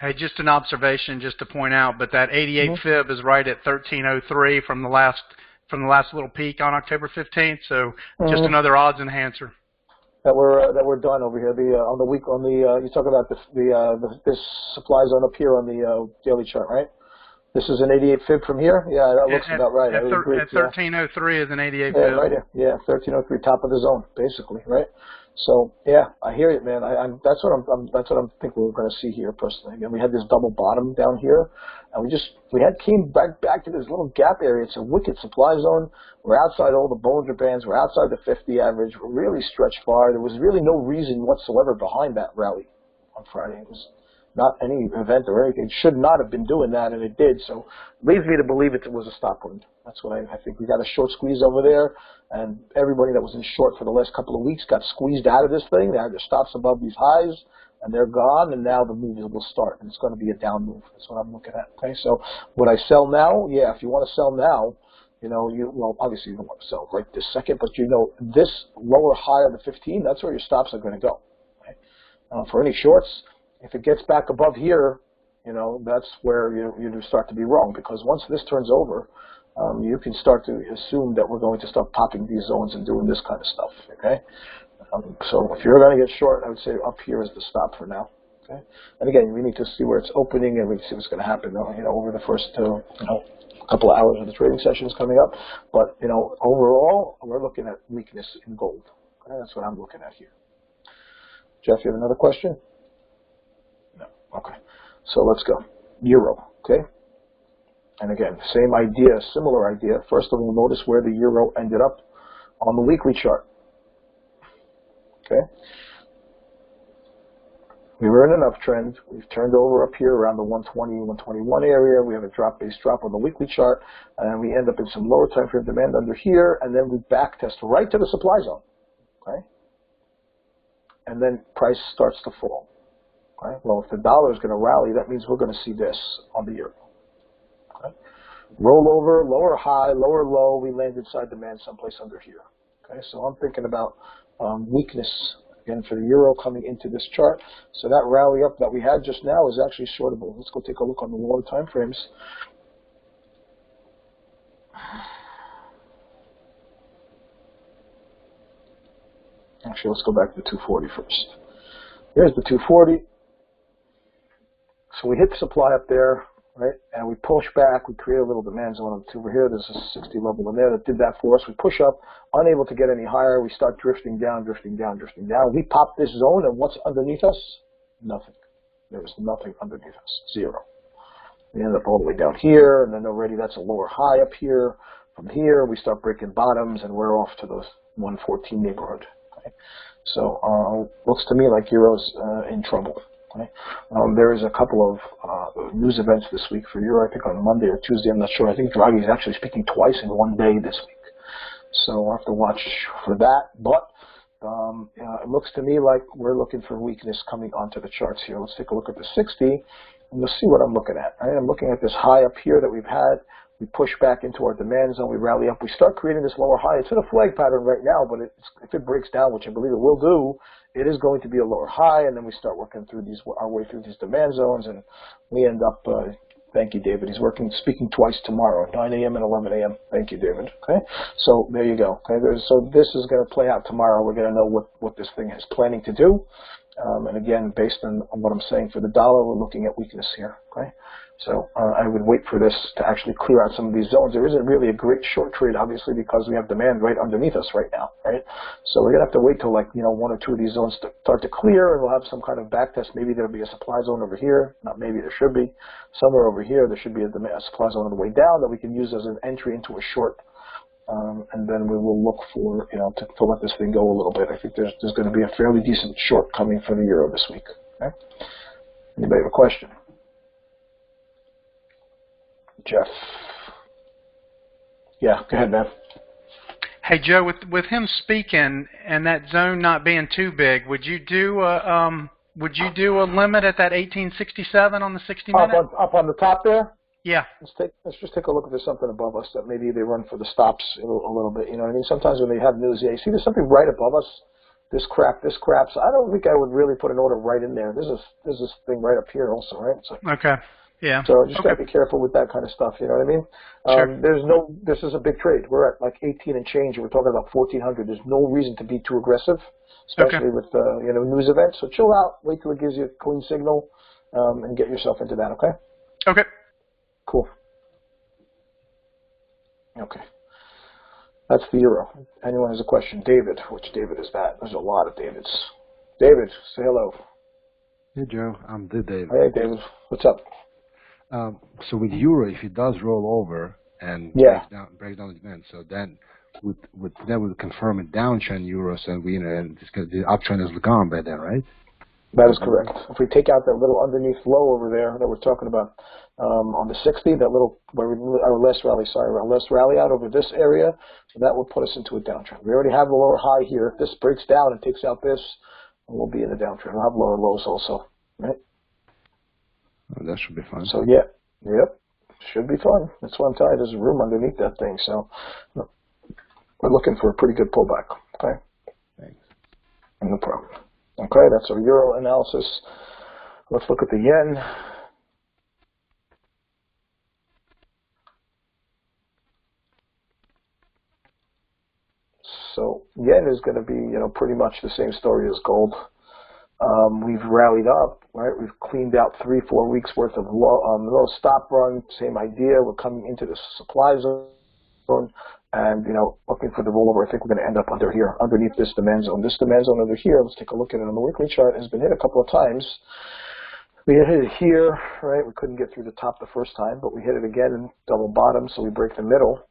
S2: Hey, just an observation, just to point out, but that 88 fib is right at 1303 from the last little peak on October 15th. So just another odds enhancer. That
S1: we're done over here. You talk about this supply zone up here on the daily chart, right? This is an 88 fib from here. Yeah, that looks about right.
S2: At 1303 is an 88 fib.
S1: Yeah, right here. Yeah, 1303, top of the zone, basically, right? So yeah, I hear it, man. That's what I'm thinking we're going to see here personally. Again, we had this double bottom down here, and we came back to this little gap area. It's a wicked supply zone. We're outside all the Bollinger Bands. We're outside the 50 average. We're really stretched far. There was really no reason whatsoever behind that rally on Friday. It was not any event or anything. It should not have been doing that, and it did. So it leads me to believe it was a stop run. That's what I think. We got a short squeeze over there, and everybody that was in short for the last couple of weeks got squeezed out of this thing. They had their stops above these highs, and they're gone, and now the move will start, and it's going to be a down move. That's what I'm looking at. Okay, so would I sell now? Yeah, if you want to sell now, well, obviously you don't want to sell right this second, but this lower high of the 15, that's where your stops are going to go. Okay? For any shorts, if it gets back above here, that's where you start to be wrong, because once this turns over, you can start to assume that we're going to start popping these zones and doing this kind of stuff. Okay. So if you're going to get short, I would say up here is the stop for now. Okay. And again, we need to see where it's opening, and we see what's going to happen. Over the first couple of hours of the trading sessions coming up. But overall, we're looking at weakness in gold. Okay? That's what I'm looking at here. Jeff, you have another question? No. Okay. So let's go. Euro. Okay. And again, same idea, similar idea. First of all, notice where the euro ended up on the weekly chart. Okay. We were in an uptrend. We've turned over up here around the 120, 121 area. We have a base drop on the weekly chart, and then we end up in some lower time frame demand under here, and then we back test right to the supply zone. Okay. And then price starts to fall. Okay. Well, if the dollar is going to rally, that means we're going to see this on the euro. Okay. Roll over, lower high, lower low. We land inside demand someplace under here. Okay. So I'm thinking about weakness again for the euro coming into this chart. So that rally up that we had just now is actually shortable. Let's go take a look on the lower time frames. Actually, let's go back to the 240 first. Here's the 240. So we hit the supply up there, right? And we push back. We create a little demand zone over here. There's a 60 level in there that did that for us. We push up, unable to get any higher. We start drifting down, drifting down, drifting down. We pop this zone, and what's underneath us? Nothing. There is nothing underneath us. Zero. We end up all the way down here, and then already that's a lower high up here. From here, we start breaking bottoms, and we're off to the 114 neighborhood. Okay? So looks to me like euro's in trouble. Okay. There is a couple of news events this week for Euro. I think on Monday or Tuesday. I'm not sure. I think Draghi is actually speaking twice in one day this week. So I'll have to watch for that. But it looks to me like we're looking for weakness coming onto the charts here. Let's take a look at the 60, and you'll see what I'm looking at. Right? I'm looking at this high up here that we've had. We push back into our demand zone. We rally up. We start creating this lower high. It's in a flag pattern right now, but if it breaks down, which I believe it will do, it is going to be a lower high, and then we start working through our way through these demand zones, and we end up, thank you, David. He's speaking twice tomorrow, 9 a.m. and 11 a.m. Thank you, David. Okay, so there you go. Okay, so this is going to play out tomorrow. We're going to know what this thing is planning to do, and again, based on what I'm saying for the dollar, we're looking at weakness here. Okay. So I would wait for this to actually clear out some of these zones. There isn't really a great short trade, obviously, because we have demand right underneath us right now, right? So we're gonna have to wait till one or two of these zones start to clear, and we'll have some kind of back test. Maybe there'll be a supply zone over here. Not maybe, there should be somewhere over here. There should be a supply zone on the way down that we can use as an entry into a short, and then we will look for to let this thing go a little bit. I think there's going to be a fairly decent short coming for the euro this week. Okay? Anybody have a question? Jeff. Yeah, go ahead, man.
S2: Hey, Joe, with him speaking and that zone not being too big, would you do a limit at that 1867 on the 60 minute?
S1: Up on the top there?
S2: Yeah.
S1: Let's just take a look if there's something above us that maybe they run for the stops a little bit. You know what I mean? Sometimes when they have news, you see there's something right above us. This crap. So I don't think I would really put an order right in there. There's this thing right up here also, right? So,
S2: okay. Yeah.
S1: So just gotta be careful with that kind of stuff. You know what I mean?
S2: Sure.
S1: This is a big trade. We're at like 18 and change, and we're talking about 1400. There's no reason to be too aggressive, especially with news events. So chill out. Wait till it gives you a clean signal, and get yourself into that. Okay.
S2: Okay.
S1: Cool. Okay. That's the euro. Anyone has a question? David. Which David is that? There's a lot of Davids. David, say hello.
S7: Hey, Joe. I'm the David.
S1: Hey, David. What's up?
S7: So with euro, if it does roll over and breaks down the demand, so then would confirm a downtrend euros, and the uptrend is gone by then, right?
S1: That is correct. If we take out that little underneath low over there that we're talking about on the 60, that little our last rally out over this area, so that will put us into a downtrend. We already have the lower high here. If this breaks down and takes out this, And we'll be in the downtrend. We'll have lower lows also, right?
S7: Oh, that should be fun.
S1: So yeah, yep, should be fun. That's why I'm telling you, there's room underneath that thing. So we're looking for a pretty good pullback. Okay.
S7: Thanks.
S1: No problem. Okay, that's our euro analysis. Let's look at the yen. So yen is going to be, pretty much the same story as gold. We've rallied up, right? We've cleaned out 3-4 weeks worth of low stop run. Same idea. We're coming into the supply zone, and looking for the rollover. I think we're going to end up under here, underneath this demand zone. This demand zone under here. Let's take a look at it on the weekly chart. Has been hit a couple of times. We hit it here, right? We couldn't get through the top the first time, but we hit it again in double bottom, so we break the middle.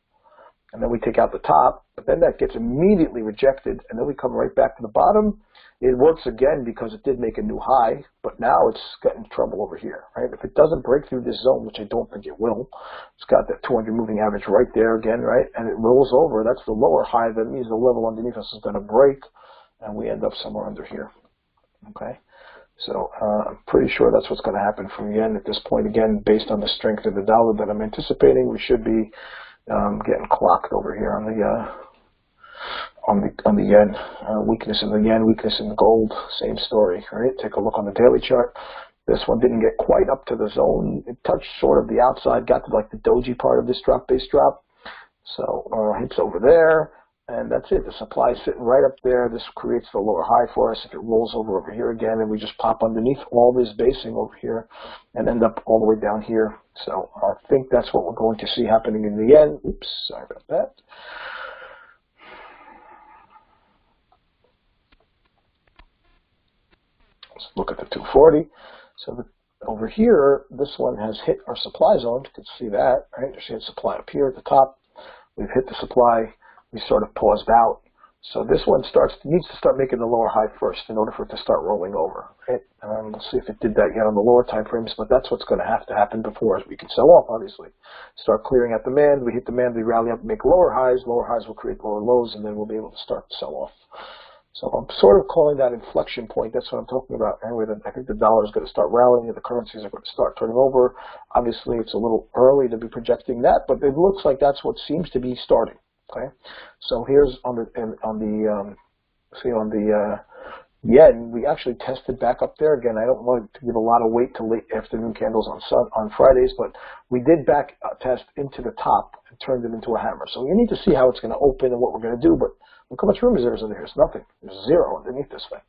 S1: And then we take out the top, but then that gets immediately rejected, and then we come right back to the bottom. It works again because it did make a new high, but now it's got in trouble over here, right? If it doesn't break through this zone, which I don't think it will, it's got that 200 moving average right there again, right? And it rolls over. That's the lower high. That means the level underneath us is going to break, and we end up somewhere under here, okay? So I'm pretty sure that's what's going to happen from yen at this point. Again, based on the strength of the dollar that I'm anticipating, we should be getting clocked over here on the yen. Weakness in the yen, weakness in the gold, same story, right? Take a look on the daily chart. This one didn't get quite up to the zone. It touched sort of the outside, got to like the doji part of this base drop. So hits over there, and that's it. The supply is sitting right up there. This creates the lower high for us. If it rolls over here again, and we just pop underneath all this basing over here and end up all the way down here. So I think that's what we're going to see happening in the yen. Oops, sorry about that. Let's look at the 240. So over here, this one has hit our supply zone. You can see that, right? There's supply up here at the top. We've hit the supply. We sort of paused out. So this one needs to start making the lower high first in order for it to start rolling over, right? We'll see if it did that yet on the lower time frames, but that's what's going to have to happen before we can sell off, obviously. Start clearing out demand. We hit demand, we rally up and make lower highs. Lower highs will create lower lows, and then we'll be able to start to sell off. So I'm sort of calling that inflection point. That's what I'm talking about. Anyway, I think the dollar is going to start rallying, and the currencies are going to start turning over. Obviously, it's a little early to be projecting that, but it looks like that's what seems to be starting. Okay, so here's on the yen, we actually tested back up there again. I don't want to give a lot of weight to late afternoon candles on Fridays, but we did back test into the top and turned it into a hammer. So you need to see how it's going to open and what we're going to do. But look how much room is there under here. It's nothing. There's zero underneath this thing.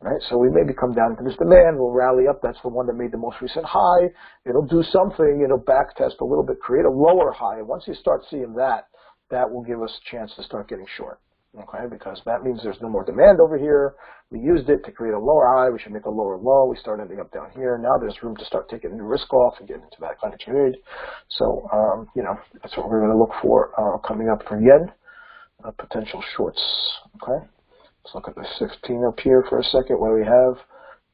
S1: Right, so we maybe come down to this demand. We'll rally up. That's the one that made the most recent high. It'll do something. It'll back test a little bit, create a lower high. And once you start seeing that, that will give us a chance to start getting short, okay? Because that means there's no more demand over here. We used it to create a lower high. We should make a lower low. We start ending up down here. Now there's room to start taking the risk off and getting into that kind of trade. So, that's what we're going to look for coming up for yen, potential shorts, okay? Let's look at the 16 up here for a second. What do we have?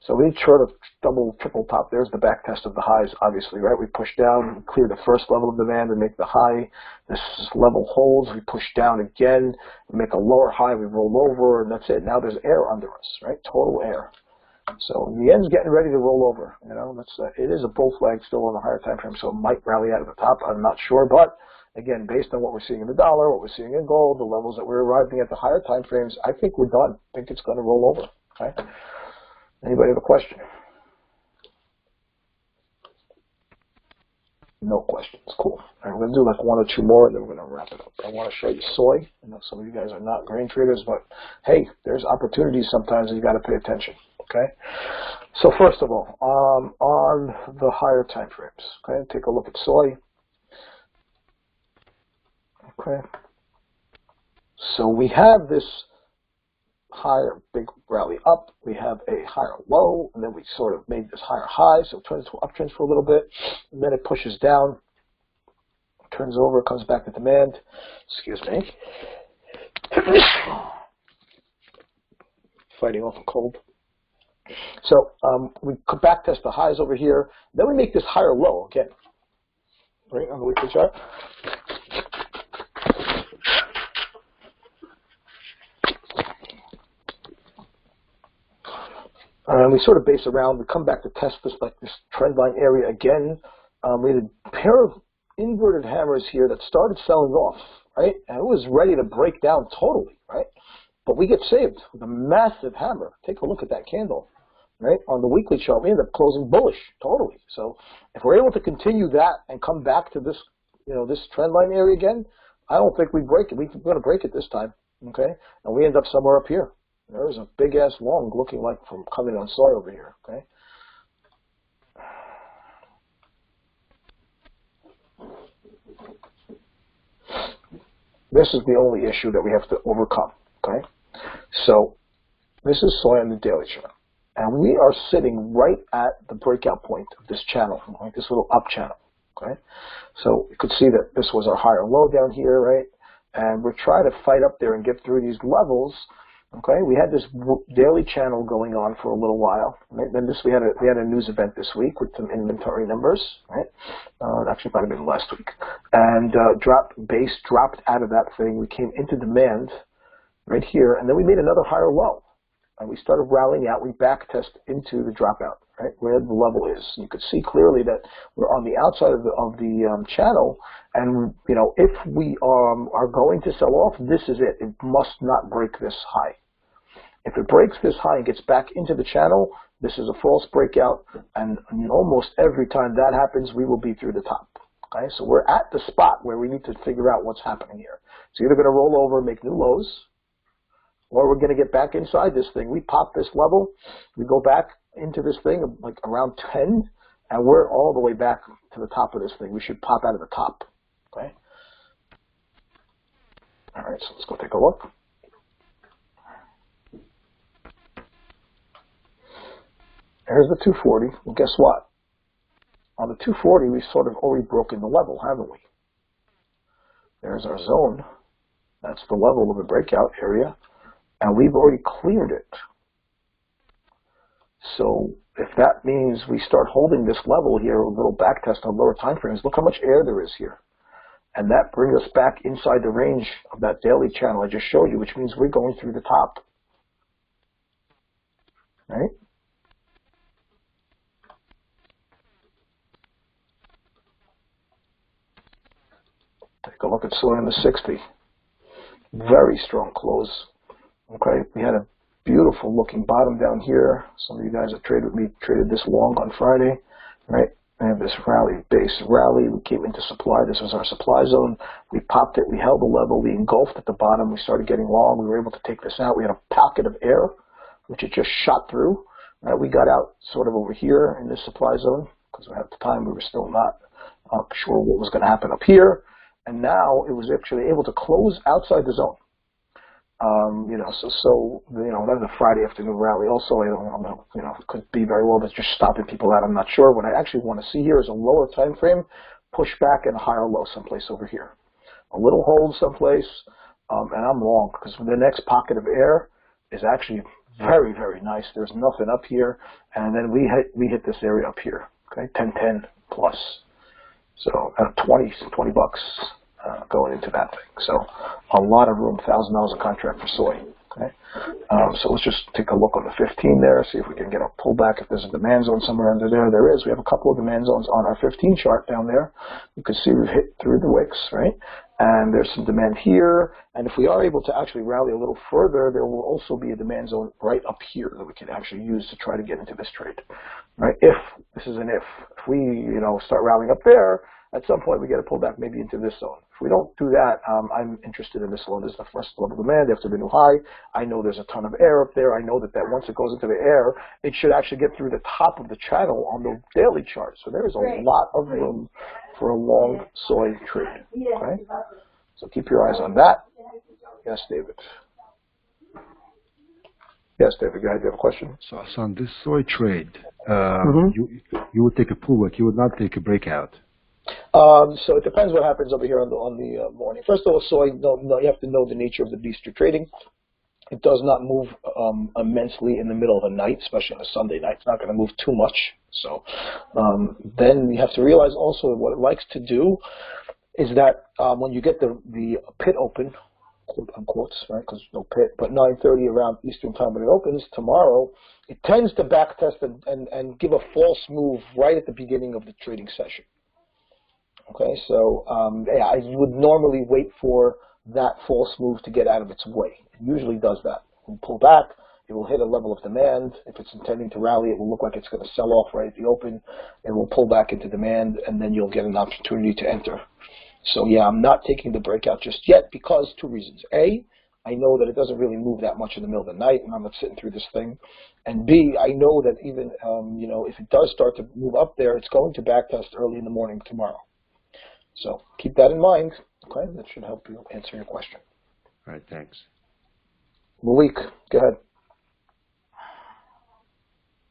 S1: So we sort of double, triple top. There's the back test of the highs, obviously, right? We push down, we clear the first level of demand, we make the high. This level holds. We push down again, we make a lower high, we roll over, and that's it. Now there's air under us, right? Total air. So the end's getting ready to roll over. It is a bull flag still on the higher time frame, so it might rally out of the top. I'm not sure, but again, based on what we're seeing in the dollar, what we're seeing in gold, the levels that we're arriving at the higher time frames, I think we're done. I think it's going to roll over. Okay. Anybody have a question? No questions. Cool. All right, we're going to do like one or two more, and then we're going to wrap it up. I want to show you soy. I know some of you guys are not grain traders, but hey, there's opportunities sometimes, and you got to pay attention. Okay. So first of all, on the higher time frames, okay, take a look at soy. Okay. So we have this higher big rally up, we have a higher low, and then we sort of made this higher high, so it turns to uptrends for a little bit, and then it pushes down, turns over, comes back to demand. Excuse me. Fighting off a cold. So we back test the highs over here, then we make this higher low again, right on the weekly chart. And we sort of base around, we come back to test this, like this trend line area again. We had a pair of inverted hammers here that started selling off, right? And it was ready to break down totally, right? But we get saved with a massive hammer. Take a look at that candle, right? On the weekly chart, we end up closing bullish totally. So if we're able to continue that and come back to this, this trend line area again, I don't think we break it. We're going to break it this time, okay? And we end up somewhere up here. There's a big-ass long looking like from coming on soy over here, okay? This is the only issue that we have to overcome, okay? So this is soy on the daily chart. And we are sitting right at the breakout point of this channel, like this little up channel, okay? So you could see that this was our higher low down here, right? And we're trying to fight up there and get through these levels. Okay, we had this daily channel going on for a little while. Right? Then we had a news event this week with some inventory numbers. Right, it actually might have been last week. And base dropped out of that thing. We came into demand right here, and then we made another higher low, and we started rallying out. We back test into the dropout, right where the level is. You could see clearly that we're on the outside of the channel, and if we are going to sell off, this is it. It must not break this high. If it breaks this high and gets back into the channel, this is a false breakout, and almost every time that happens, we will be through the top. Okay, so we're at the spot where we need to figure out what's happening here. It's either going to roll over and make new lows, or we're going to get back inside this thing. We pop this level, we go back into this thing like around 10, and we're all the way back to the top of this thing. We should pop out of the top. Okay. All right, so let's go take a look. Here's the 240. Well, guess what? On the 240, we've sort of already broken the level, haven't we? There's our zone. That's the level of the breakout area. And we've already cleared it. So if that means we start holding this level here, a little back test on lower time frames, look how much air there is here. And that brings us back inside the range of that daily channel I just showed you, which means we're going through the top. Right? Take a look at soy in the 60. Very strong close. Okay, we had a beautiful looking bottom down here. Some of you guys that traded with me traded this long on Friday, right? And this rally, base rally, we came into supply. This was our supply zone. We popped it. We held the level. We engulfed at the bottom. We started getting long. We were able to take this out. We had a pocket of air, which it just shot through. Right? We got out sort of over here in this supply zone because at the time we were still not sure what was going to happen up here. And now it was actually able to close outside the zone. That was a Friday afternoon rally. Also, it could be very well that's just stopping people out. I'm not sure. What I actually want to see here is a lower time frame, push back and a higher low someplace over here. A little hold someplace, and I'm long because the next pocket of air is actually very, very nice. There's nothing up here, and then we hit this area up here. Okay, 1010 plus. So $20 bucks going into that thing. So a lot of room, $1,000 a contract for soy. Okay, so let's just take a look on the 15 there, see if we can get a pullback. If there's a demand zone somewhere under there, there is. We have a couple of demand zones on our 15 chart down there. You can see we've hit through the wicks, right? And there's some demand here. And if we are able to actually rally a little further, there will also be a demand zone right up here that we can actually use to try to get into this trade, right? If this is an if we start rallying up there, at some point we get a pullback maybe into this zone. If we don't do that, I'm interested in this low. This is the first level demand after the new high. I know there's a ton of air up there. I know that once it goes into the air, it should actually get through the top of the channel on the daily chart. So there is a lot of room for a long soy trade. Okay, so keep your eyes on that. Yes, David. Yes, David. Do you have a question?
S7: So on this soy trade, you would take a pullback. You would not take a breakout.
S1: So it depends what happens over here on the morning. First of all, soy, you have to know the nature of the beast you're trading. It does not move immensely in the middle of the night, especially on a Sunday night. It's not going to move too much. So then you have to realize also what it likes to do is that when you get the pit open, quote unquote, right? Because no pit. But 9:30 around Eastern time when it opens tomorrow, it tends to backtest and give a false move right at the beginning of the trading session. Okay, so yeah, you would normally wait for that false move to get out of its way. It usually does that. It will pull back. It will hit a level of demand. If it's intending to rally, it will look like it's going to sell off right at the open. It will pull back into demand, and then you'll get an opportunity to enter. So yeah, I'm not taking the breakout just yet because two reasons. A, I know that it doesn't really move that much in the middle of the night, and I'm not sitting through this thing. And B, I know that even if it does start to move up there, it's going to backtest early in the morning tomorrow. So keep that in mind. Okay, that should help you answer your question.
S7: All right, thanks.
S1: Malik, go ahead.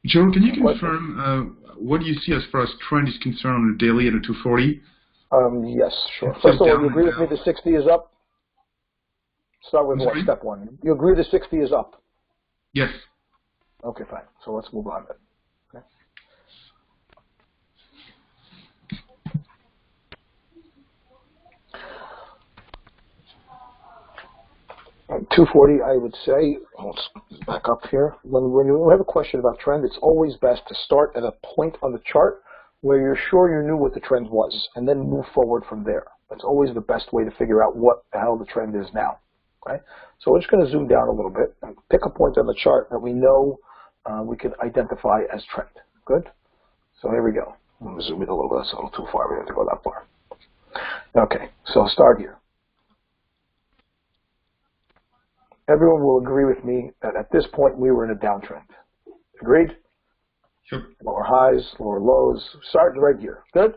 S3: Joe, can you confirm what do you see as far as trend is concerned on the daily at a 240?
S1: Yes, sure. First of all, you agree with me the 60 is up? Start with what? Step one. You agree the 60 is up?
S3: Yes.
S1: Okay, fine. So let's move on then. Okay. 240, I would say, let's back up here. When you have a question about trend, it's always best to start at a point on the chart where you're sure you knew what the trend was, and then move forward from there. That's always the best way to figure out what the hell the trend is now. Okay? So we're just going to zoom down a little bit and pick a point on the chart that we know we can identify as trend. Good? So here we go. I'm going to zoom in a little bit. That's a little too far. We don't have to go that far. Okay, so I'll start here. Everyone will agree with me that at this point we were in a downtrend. Agreed?
S3: Sure.
S1: Lower highs, lower lows, starting right here. Good?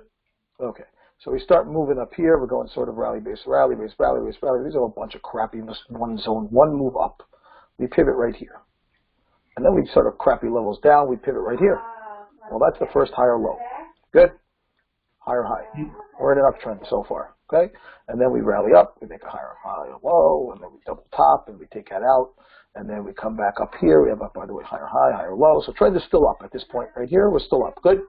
S1: Okay. So we start moving up here. We're going sort of rally base, rally base, rally base, rally. These are a bunch of crappy one zone, one move up. We pivot right here. And then we sort of crappy levels down. We pivot right here. Well, that's the first higher low. Good? Higher high. We're in an uptrend so far. Okay? And then we rally up. We make a higher low. And then we double top and we take that out. And then we come back up here. We have, by the way, higher high, higher low. So trend is still up at this point right here. We're still up. Good?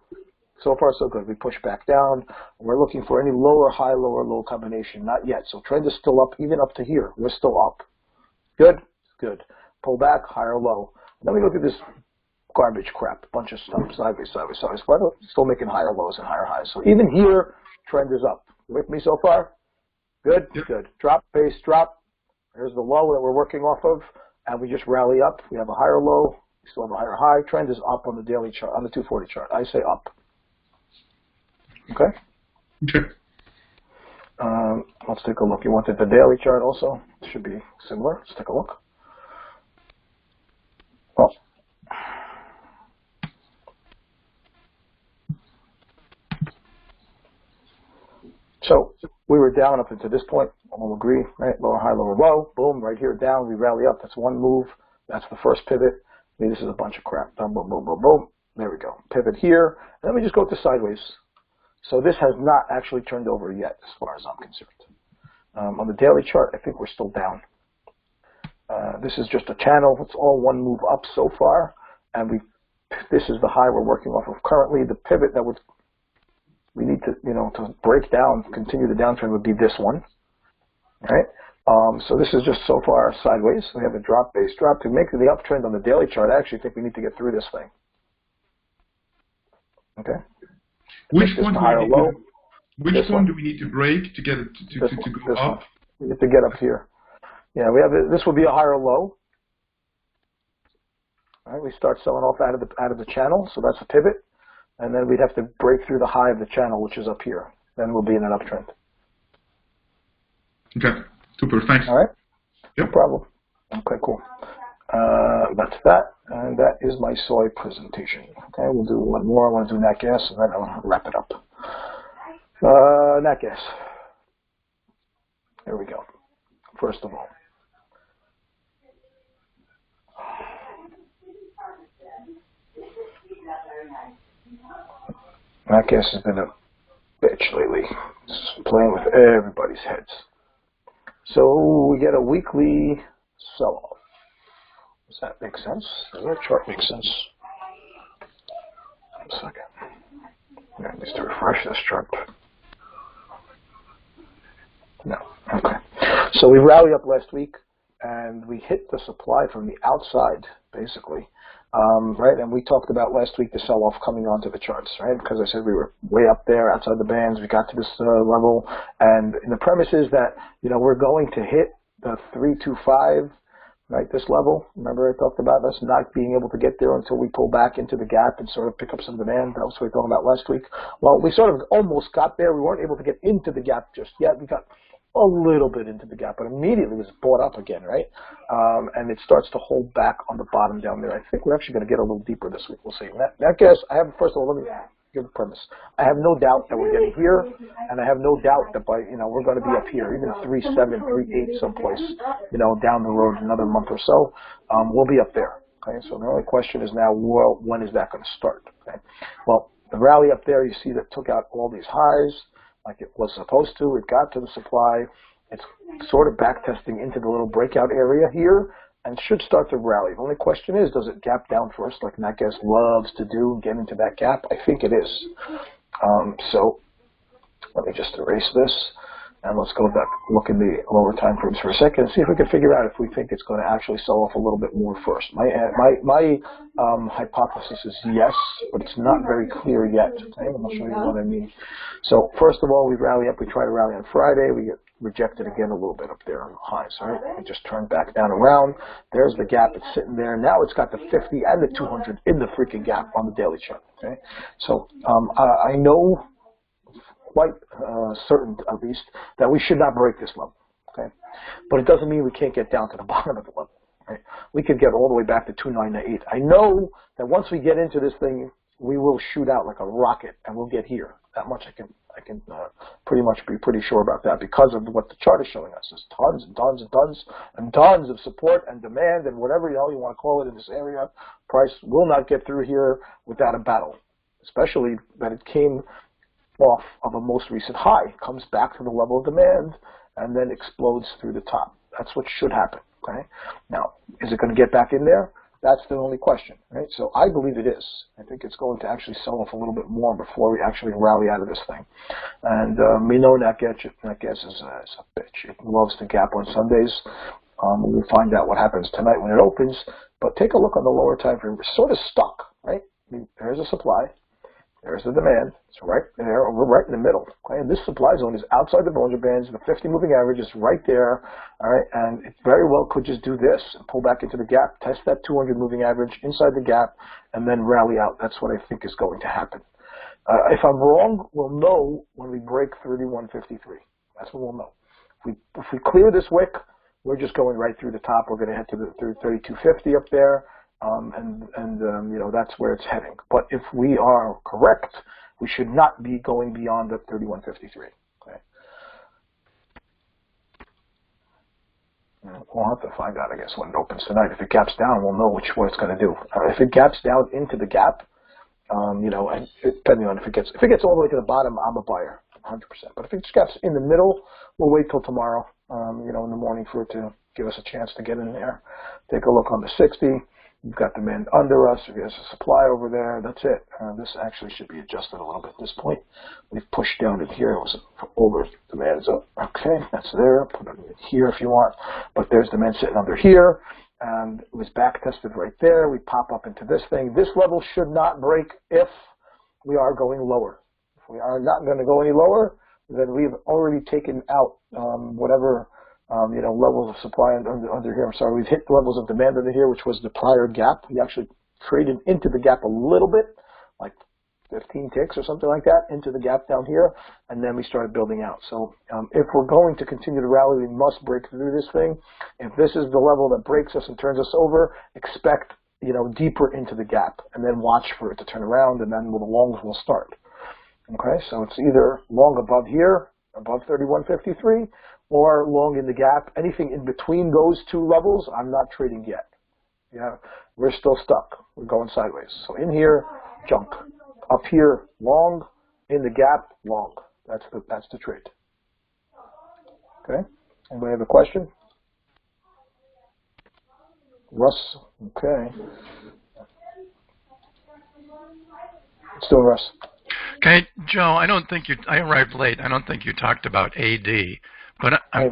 S1: So far, so good. We push back down. We're looking for any lower high, lower low combination. Not yet. So trend is still up, even up to here. We're still up. Good? Good. Pull back, higher low. And then we look at this garbage crap. Bunch of stuff. Sideways, sideways, sideways. But still making higher lows and higher highs. So even here, trend is up. You with me so far? Good?
S3: Yep.
S1: Good. Drop, base, drop. Here's the low that we're working off of. And we just rally up. We have a higher low. We still have a higher high. Trend is up on the daily chart, on the 240 chart. I say up. Okay?
S3: Okay.
S1: Let's take a look. You wanted the daily chart also? It should be similar. Let's take a look. Well, so we were down up until this point. We'll agree, right? Lower high, lower low. Boom, right here down. We rally up. That's one move. That's the first pivot. Maybe this is a bunch of crap. Boom, boom, boom, boom, boom. There we go. Pivot here. And then we just go to sideways. So this has not actually turned over yet, as far as I'm concerned. On the daily chart, I think we're still down. This is just a channel. It's all one move up so far. And this is the high we're working off of currently. The pivot that we need to, to break down, continue the downtrend would be this one. All right? So this is just so far sideways. We have a drop, base drop. To make the uptrend on the daily chart, I actually think we need to get through this thing. Okay?
S3: Which one
S1: do
S3: we need to break to get it to go up?
S1: We have to get up here. Yeah, we have this will be a higher low. All right, we start selling off out of the channel, so that's a pivot, and then we'd have to break through the high of the channel, which is up here. Then we'll be in an uptrend.
S3: Okay, super. Thanks.
S1: All right.
S3: Yep.
S1: No problem. Okay, cool. That's that, and that is my soy presentation. Okay, we'll do one more. I want to do nat gas, and then I'll wrap it up. Nat gas. Here we go. First of all, nat gas has been a bitch lately. It's playing with everybody's heads. So we get a weekly sell-off. Does that make sense? Does that chart make sense? One second. I need to refresh this chart. No. Okay. So we rallied up last week, and we hit the supply from the outside, basically. Right, and we talked about last week the sell-off coming onto the charts, right? Because I said we were way up there outside the bands. We got to this level, and the premise is that we're going to hit the 325, right? This level. Remember I talked about us not being able to get there until we pull back into the gap and sort of pick up some demand. That was what we were talking about last week. Well, we sort of almost got there. We weren't able to get into the gap just yet. We got a little bit into the gap, but immediately was bought up again, right? And it starts to hold back on the bottom down there. I think we're actually going to get a little deeper this week. We'll see. That guess, first of all, let me give a premise. I have no doubt that we're getting here, and I have no doubt that by, we're going to be up here, even 3.7, 3.8 someplace, down the road, another month or so, we'll be up there. Okay, so the only question is now, well, when is that going to start? Okay, well, the rally up there, you see that took out all these highs, like it was supposed to. It got to the supply. It's sort of back testing into the little breakout area here and should start to rally. The only question is, does it gap down first like NatGas loves to do, get into that gap? I think it is. So let me just erase this. And let's go back, look in the lower time frames for a second, and see if we can figure out if we think it's going to actually sell off a little bit more first. My hypothesis is yes, but it's not very clear yet. Okay? I'll show you what I mean. So first of all, we rally up. We try to rally on Friday. We get rejected again a little bit up there on the highs. Right? We just turn back down around. There's the gap. It's sitting there. Now it's got the 50 and the 200 in the freaking gap on the daily chart. Okay? So I know quite certain, at least, that we should not break this level. Okay, but it doesn't mean we can't get down to the bottom of the level. Right? We could get all the way back to 298. I know that once we get into this thing, we will shoot out like a rocket, and we'll get here. That much I can pretty much be pretty sure about that because of what the chart is showing us. There's tons and tons and tons and tons of support and demand and whatever you want to call it in this area. Price will not get through here without a battle, especially that it came off of a most recent high, comes back to the level of demand, and then explodes through the top. That's what should happen. Okay. Now, is it going to get back in there? That's the only question, right? So I believe it is. I think it's going to actually sell off a little bit more before we actually rally out of this thing. And we know NatGas is a bitch. It loves to gap on Sundays. We'll find out what happens tonight when it opens. But take a look on the lower time frame. We're sort of stuck, right? I mean, there's a supply. There's the demand. It's right there. We're right in the middle. Okay? And this supply zone is outside the Bollinger Bands. The 50 moving average is right there. All right, and it very well could just do this and pull back into the gap, test that 200 moving average inside the gap, and then rally out. That's what I think is going to happen. If I'm wrong, we'll know when we break 31.53. That's when we'll know. If we clear this wick, we're just going right through the top. We're going to head to the 32.50 up there. That's where it's heading. But if we are correct, we should not be going beyond the 31.53. Okay. We'll have to find out, I guess, when it opens tonight. If it gaps down, we'll know what it's going to do. If it gaps down into the gap, and depending on if it gets all the way to the bottom, I'm a buyer, 100%. But if it just gaps in the middle, we'll wait till tomorrow, in the morning for it to give us a chance to get in there. Take a look on the 60. We've got demand under us. There's a supply over there. That's it. This actually should be adjusted a little bit at this point. We've pushed down in here. It was over. Demand's up. Okay, that's there. Put it in here if you want. But there's demand sitting under here. And it was back tested right there. We pop up into this thing. This level should not break if we are going lower. If we are not going to go any lower, then we've already taken out whatever levels of supply under here. I'm sorry, we've hit levels of demand under here, which was the prior gap. We actually traded into the gap a little bit, like 15 ticks or something like that, into the gap down here, and then we started building out. So if we're going to continue to rally, we must break through this thing. If this is the level that breaks us and turns us over, expect deeper into the gap, and then watch for it to turn around, and then the longs will start. Okay, so it's either long above here, above 31.53, or long in the gap. Anything in between those two levels, I'm not trading yet. Yeah, we're still stuck. We're going sideways. So in here, junk. Up here, long. In the gap, long. That's the trade. Okay. Anybody have a question? Russ. Okay. Let's do it, Russ.
S8: Okay, Joe. I arrived late. I don't think you talked about AD. But I'm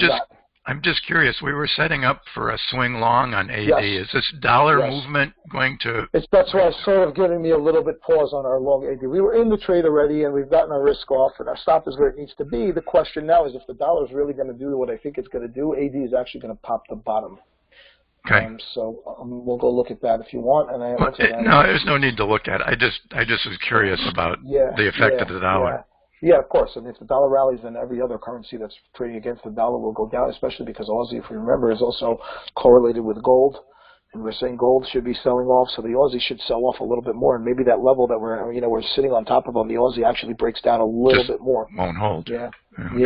S8: I'm just curious. We were setting up for a swing long on AD.
S1: Yes.
S8: Is this dollar
S1: Yes.
S8: movement going to?
S1: That's why it's sort of giving me a little bit pause on our long AD. We were in the trade already, and we've gotten our risk off, and our stop is where it needs to be. The question now is if the dollar is really going to do what I think it's going to do, AD is actually going to pop the bottom.
S8: Okay.
S1: So we'll go look at that if you want. And
S8: no, there's no need to look at it. I just was curious about the effect of the dollar.
S1: Yeah, of course. And if the dollar rallies, then every other currency that's trading against the dollar will go down, especially because Aussie, if you remember, is also correlated with gold. And we're saying gold should be selling off, so the Aussie should sell off a little bit more. And maybe that level that we're sitting on top of on the Aussie actually breaks down a little bit more.
S8: Won't hold.
S1: Yeah.
S8: Okay.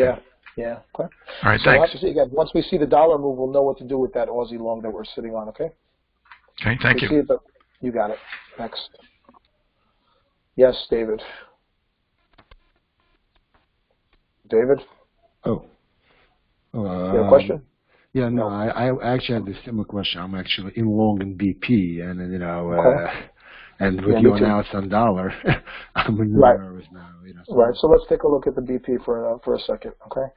S1: Yeah. Okay.
S8: All right,
S1: so
S8: thanks.
S1: We'll have to see again. Once we see the dollar move, we'll know what to do with that Aussie long that we're sitting on, okay?
S8: Okay, thank you.
S1: You got it. Next. Yes, David. David?
S7: You
S1: have a question?
S7: Yeah, no, I actually had a similar question. I'm actually in long in BP, and and with you now it's on dollar, I'm nervous now.
S1: Right. So let's take a look at the BP for a second. Okay.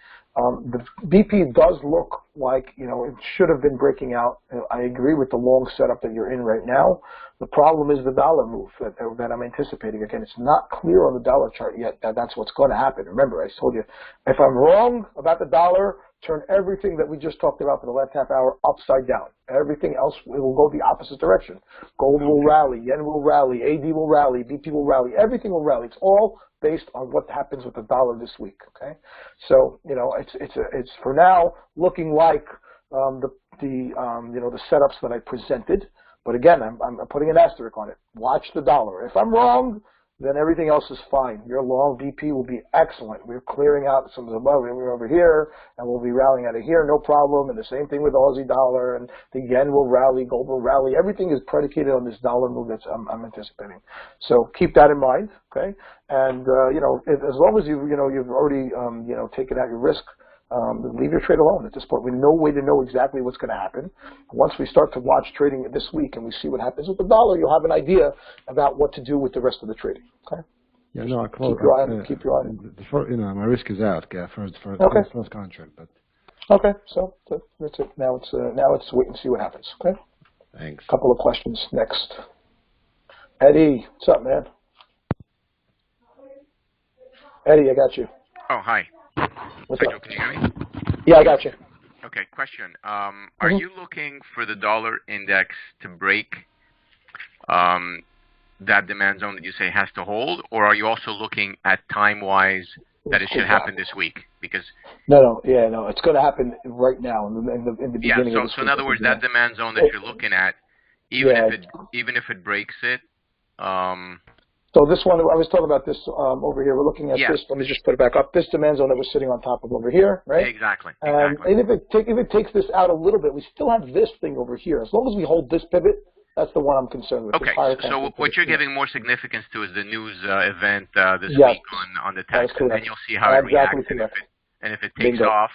S1: The BP does look like it should have been breaking out. I agree with the long setup that you're in right now. The problem is the dollar move that I'm anticipating. Again, it's not clear on the dollar chart yet that that's what's going to happen. Remember, I told you if I'm wrong about the dollar, turn everything that we just talked about for the last half hour upside down. Everything else will go the opposite direction. Gold will rally, yen will rally, AD will rally, BP will rally, everything will rally. It's all based on what happens with the dollar this week. Okay, so it's for now looking like the setups that I presented. But again, I'm putting an asterisk on it. Watch the dollar. If I'm wrong, then everything else is fine. Your long BP will be excellent. We're clearing out some of the money over here, and we'll be rallying out of here, no problem. And the same thing with Aussie dollar, and the yen will rally, gold will rally. Everything is predicated on this dollar move that I'm anticipating. So keep that in mind, okay? And as long as you've already taken out your risk, leave your trade alone at this point. We have no way to know exactly what's going to happen. Once we start to watch trading this week and we see what happens with the dollar, you'll have an idea about what to do with the rest of the trading. Okay?
S7: Yeah, no, I
S1: keep your eye on.
S7: My risk is out for the first contract, but.
S1: Okay, so that's it. Now it's wait and see what happens. Okay.
S7: Thanks.
S1: Couple of questions next. Eddie, what's up, man? Eddie, I got you.
S9: Oh, hi.
S1: What's
S9: Hi,
S1: up?
S9: Joe, can you hear me?
S1: Yeah, I got you.
S9: Okay, question. Are you looking for the dollar index to break that demand zone that you say has to hold, or are you also looking at time-wise that it should happen this week? Because
S1: no, it's going to happen right now in the beginning of this
S9: so in
S1: week.
S9: other words, that demand zone that you're looking at, even if it breaks it.
S1: So this one, I was talking about this over here. We're looking at this. Let me just put it back up. This demand zone that we're sitting on top of over here, right?
S9: Exactly.
S1: And if it takes this out a little bit, we still have this thing over here. As long as we hold this pivot, that's the one I'm concerned with.
S9: Okay, so what you're giving more significance to is the news event this
S1: Yes.
S9: week on the tax,
S1: and
S9: then you'll see how it reacts. And if it takes off,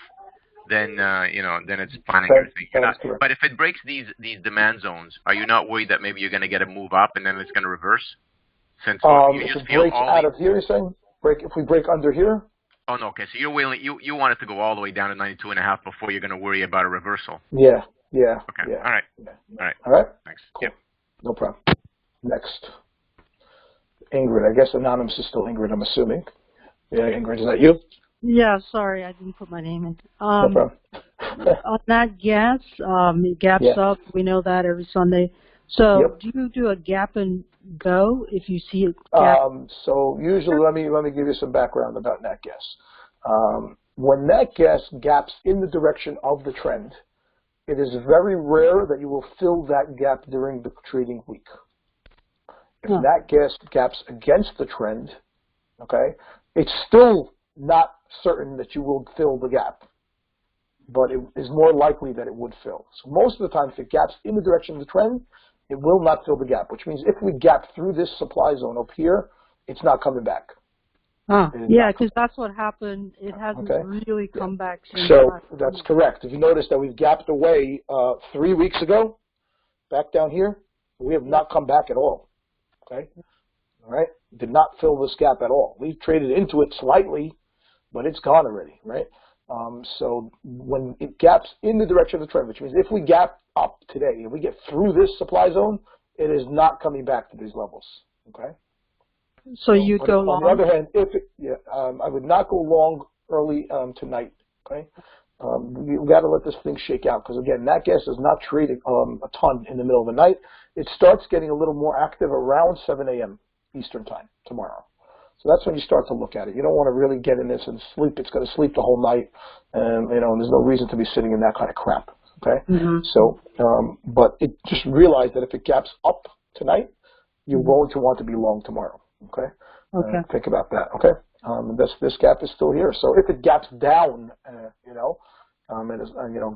S9: then then it's planning your thing. But if it breaks these demand zones, are you not worried that maybe you're going to get a move up and then it's going to reverse? Since you
S1: if
S9: just
S1: it
S9: feel
S1: breaks out of here, you're saying? If we break under here?
S9: Oh no, okay. So you're willing. You want it to go all the way down to 92.5 before you're going to worry about a reversal.
S1: Yeah.
S9: Okay.
S1: Yeah.
S9: All right.
S1: Yeah.
S9: All right. Thanks.
S1: Cool.
S9: Yep.
S1: No problem. Next. Ingrid. I guess Anonymous is still Ingrid, I'm assuming. Yeah, Ingrid, is that you?
S4: Yeah, sorry, I didn't put my name in.
S1: No problem.
S4: On that gas, it gaps up. We know that every Sunday. So do you do a gap and go if you see it gap?
S1: So usually, let me give you some background about nat gas. When nat gas gaps in the direction of the trend, it is very rare that you will fill that gap during the trading week. If nat gas gaps against the trend, okay, it's still not certain that you will fill the gap, but it is more likely that it would fill. So most of the time, if it gaps in the direction of the trend, it will not fill the gap, which means if we gap through this supply zone up here, it's not coming back.
S4: Yeah, because that's what happened. It hasn't really come back since.
S1: So that's correct. If you notice that we've gapped away 3 weeks ago, back down here, we have not come back at all. Okay? All right? Did not fill this gap at all. We traded into it slightly, but it's gone already, right? So when it gaps in the direction of the trend, which means if we gap up today, if we get through this supply zone, it is not coming back to these levels. Okay.
S4: So you'd go long.
S1: On the other hand, I would not go long early tonight. Okay. We've got to let this thing shake out because again, that gas is not trading a ton in the middle of the night. It starts getting a little more active around 7 a.m. Eastern time tomorrow. So that's when you start to look at it. You don't want to really get in this and sleep. It's going to sleep the whole night, and and there's no reason to be sitting in that kind of crap. Okay. So, but just realize that if it gaps up tonight, you're going to want to be long tomorrow. Okay. Think about that. Okay. This gap is still here. So if it gaps down, and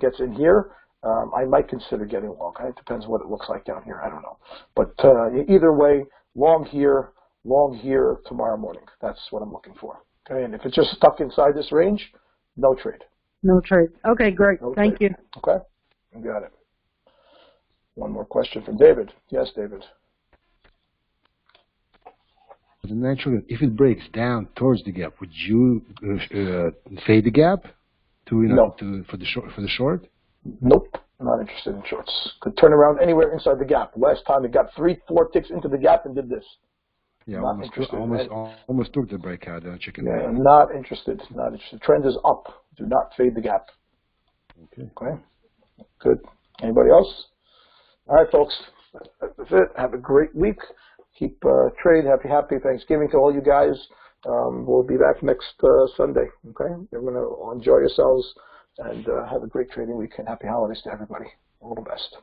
S1: gets in here, I might consider getting long. Okay. It depends what it looks like down here. I don't know. But either way, long here tomorrow morning. That's what I'm looking for. Okay. And if it's just stuck inside this range, no trade.
S4: No trade. Okay, great. Thank you.
S1: Okay. You got it. One more question from David. Yes, David.
S7: Naturally, if it breaks down towards the gap, would you fade the gap for the short?
S1: Nope, not interested in shorts. Could turn around anywhere inside the gap. Last time it got 3-4 ticks into the gap and did this.
S7: Yeah, almost took the breakout chicken.
S1: Yeah, not interested. Not interested. Trend is up. Do not fade the gap. Okay. Good. Anybody else? All right, folks. That's it. Have a great week. Keep trade. Happy Thanksgiving to all you guys. We'll be back next Sunday. Okay. You're going to enjoy yourselves and have a great trading week and happy holidays to everybody. All the best.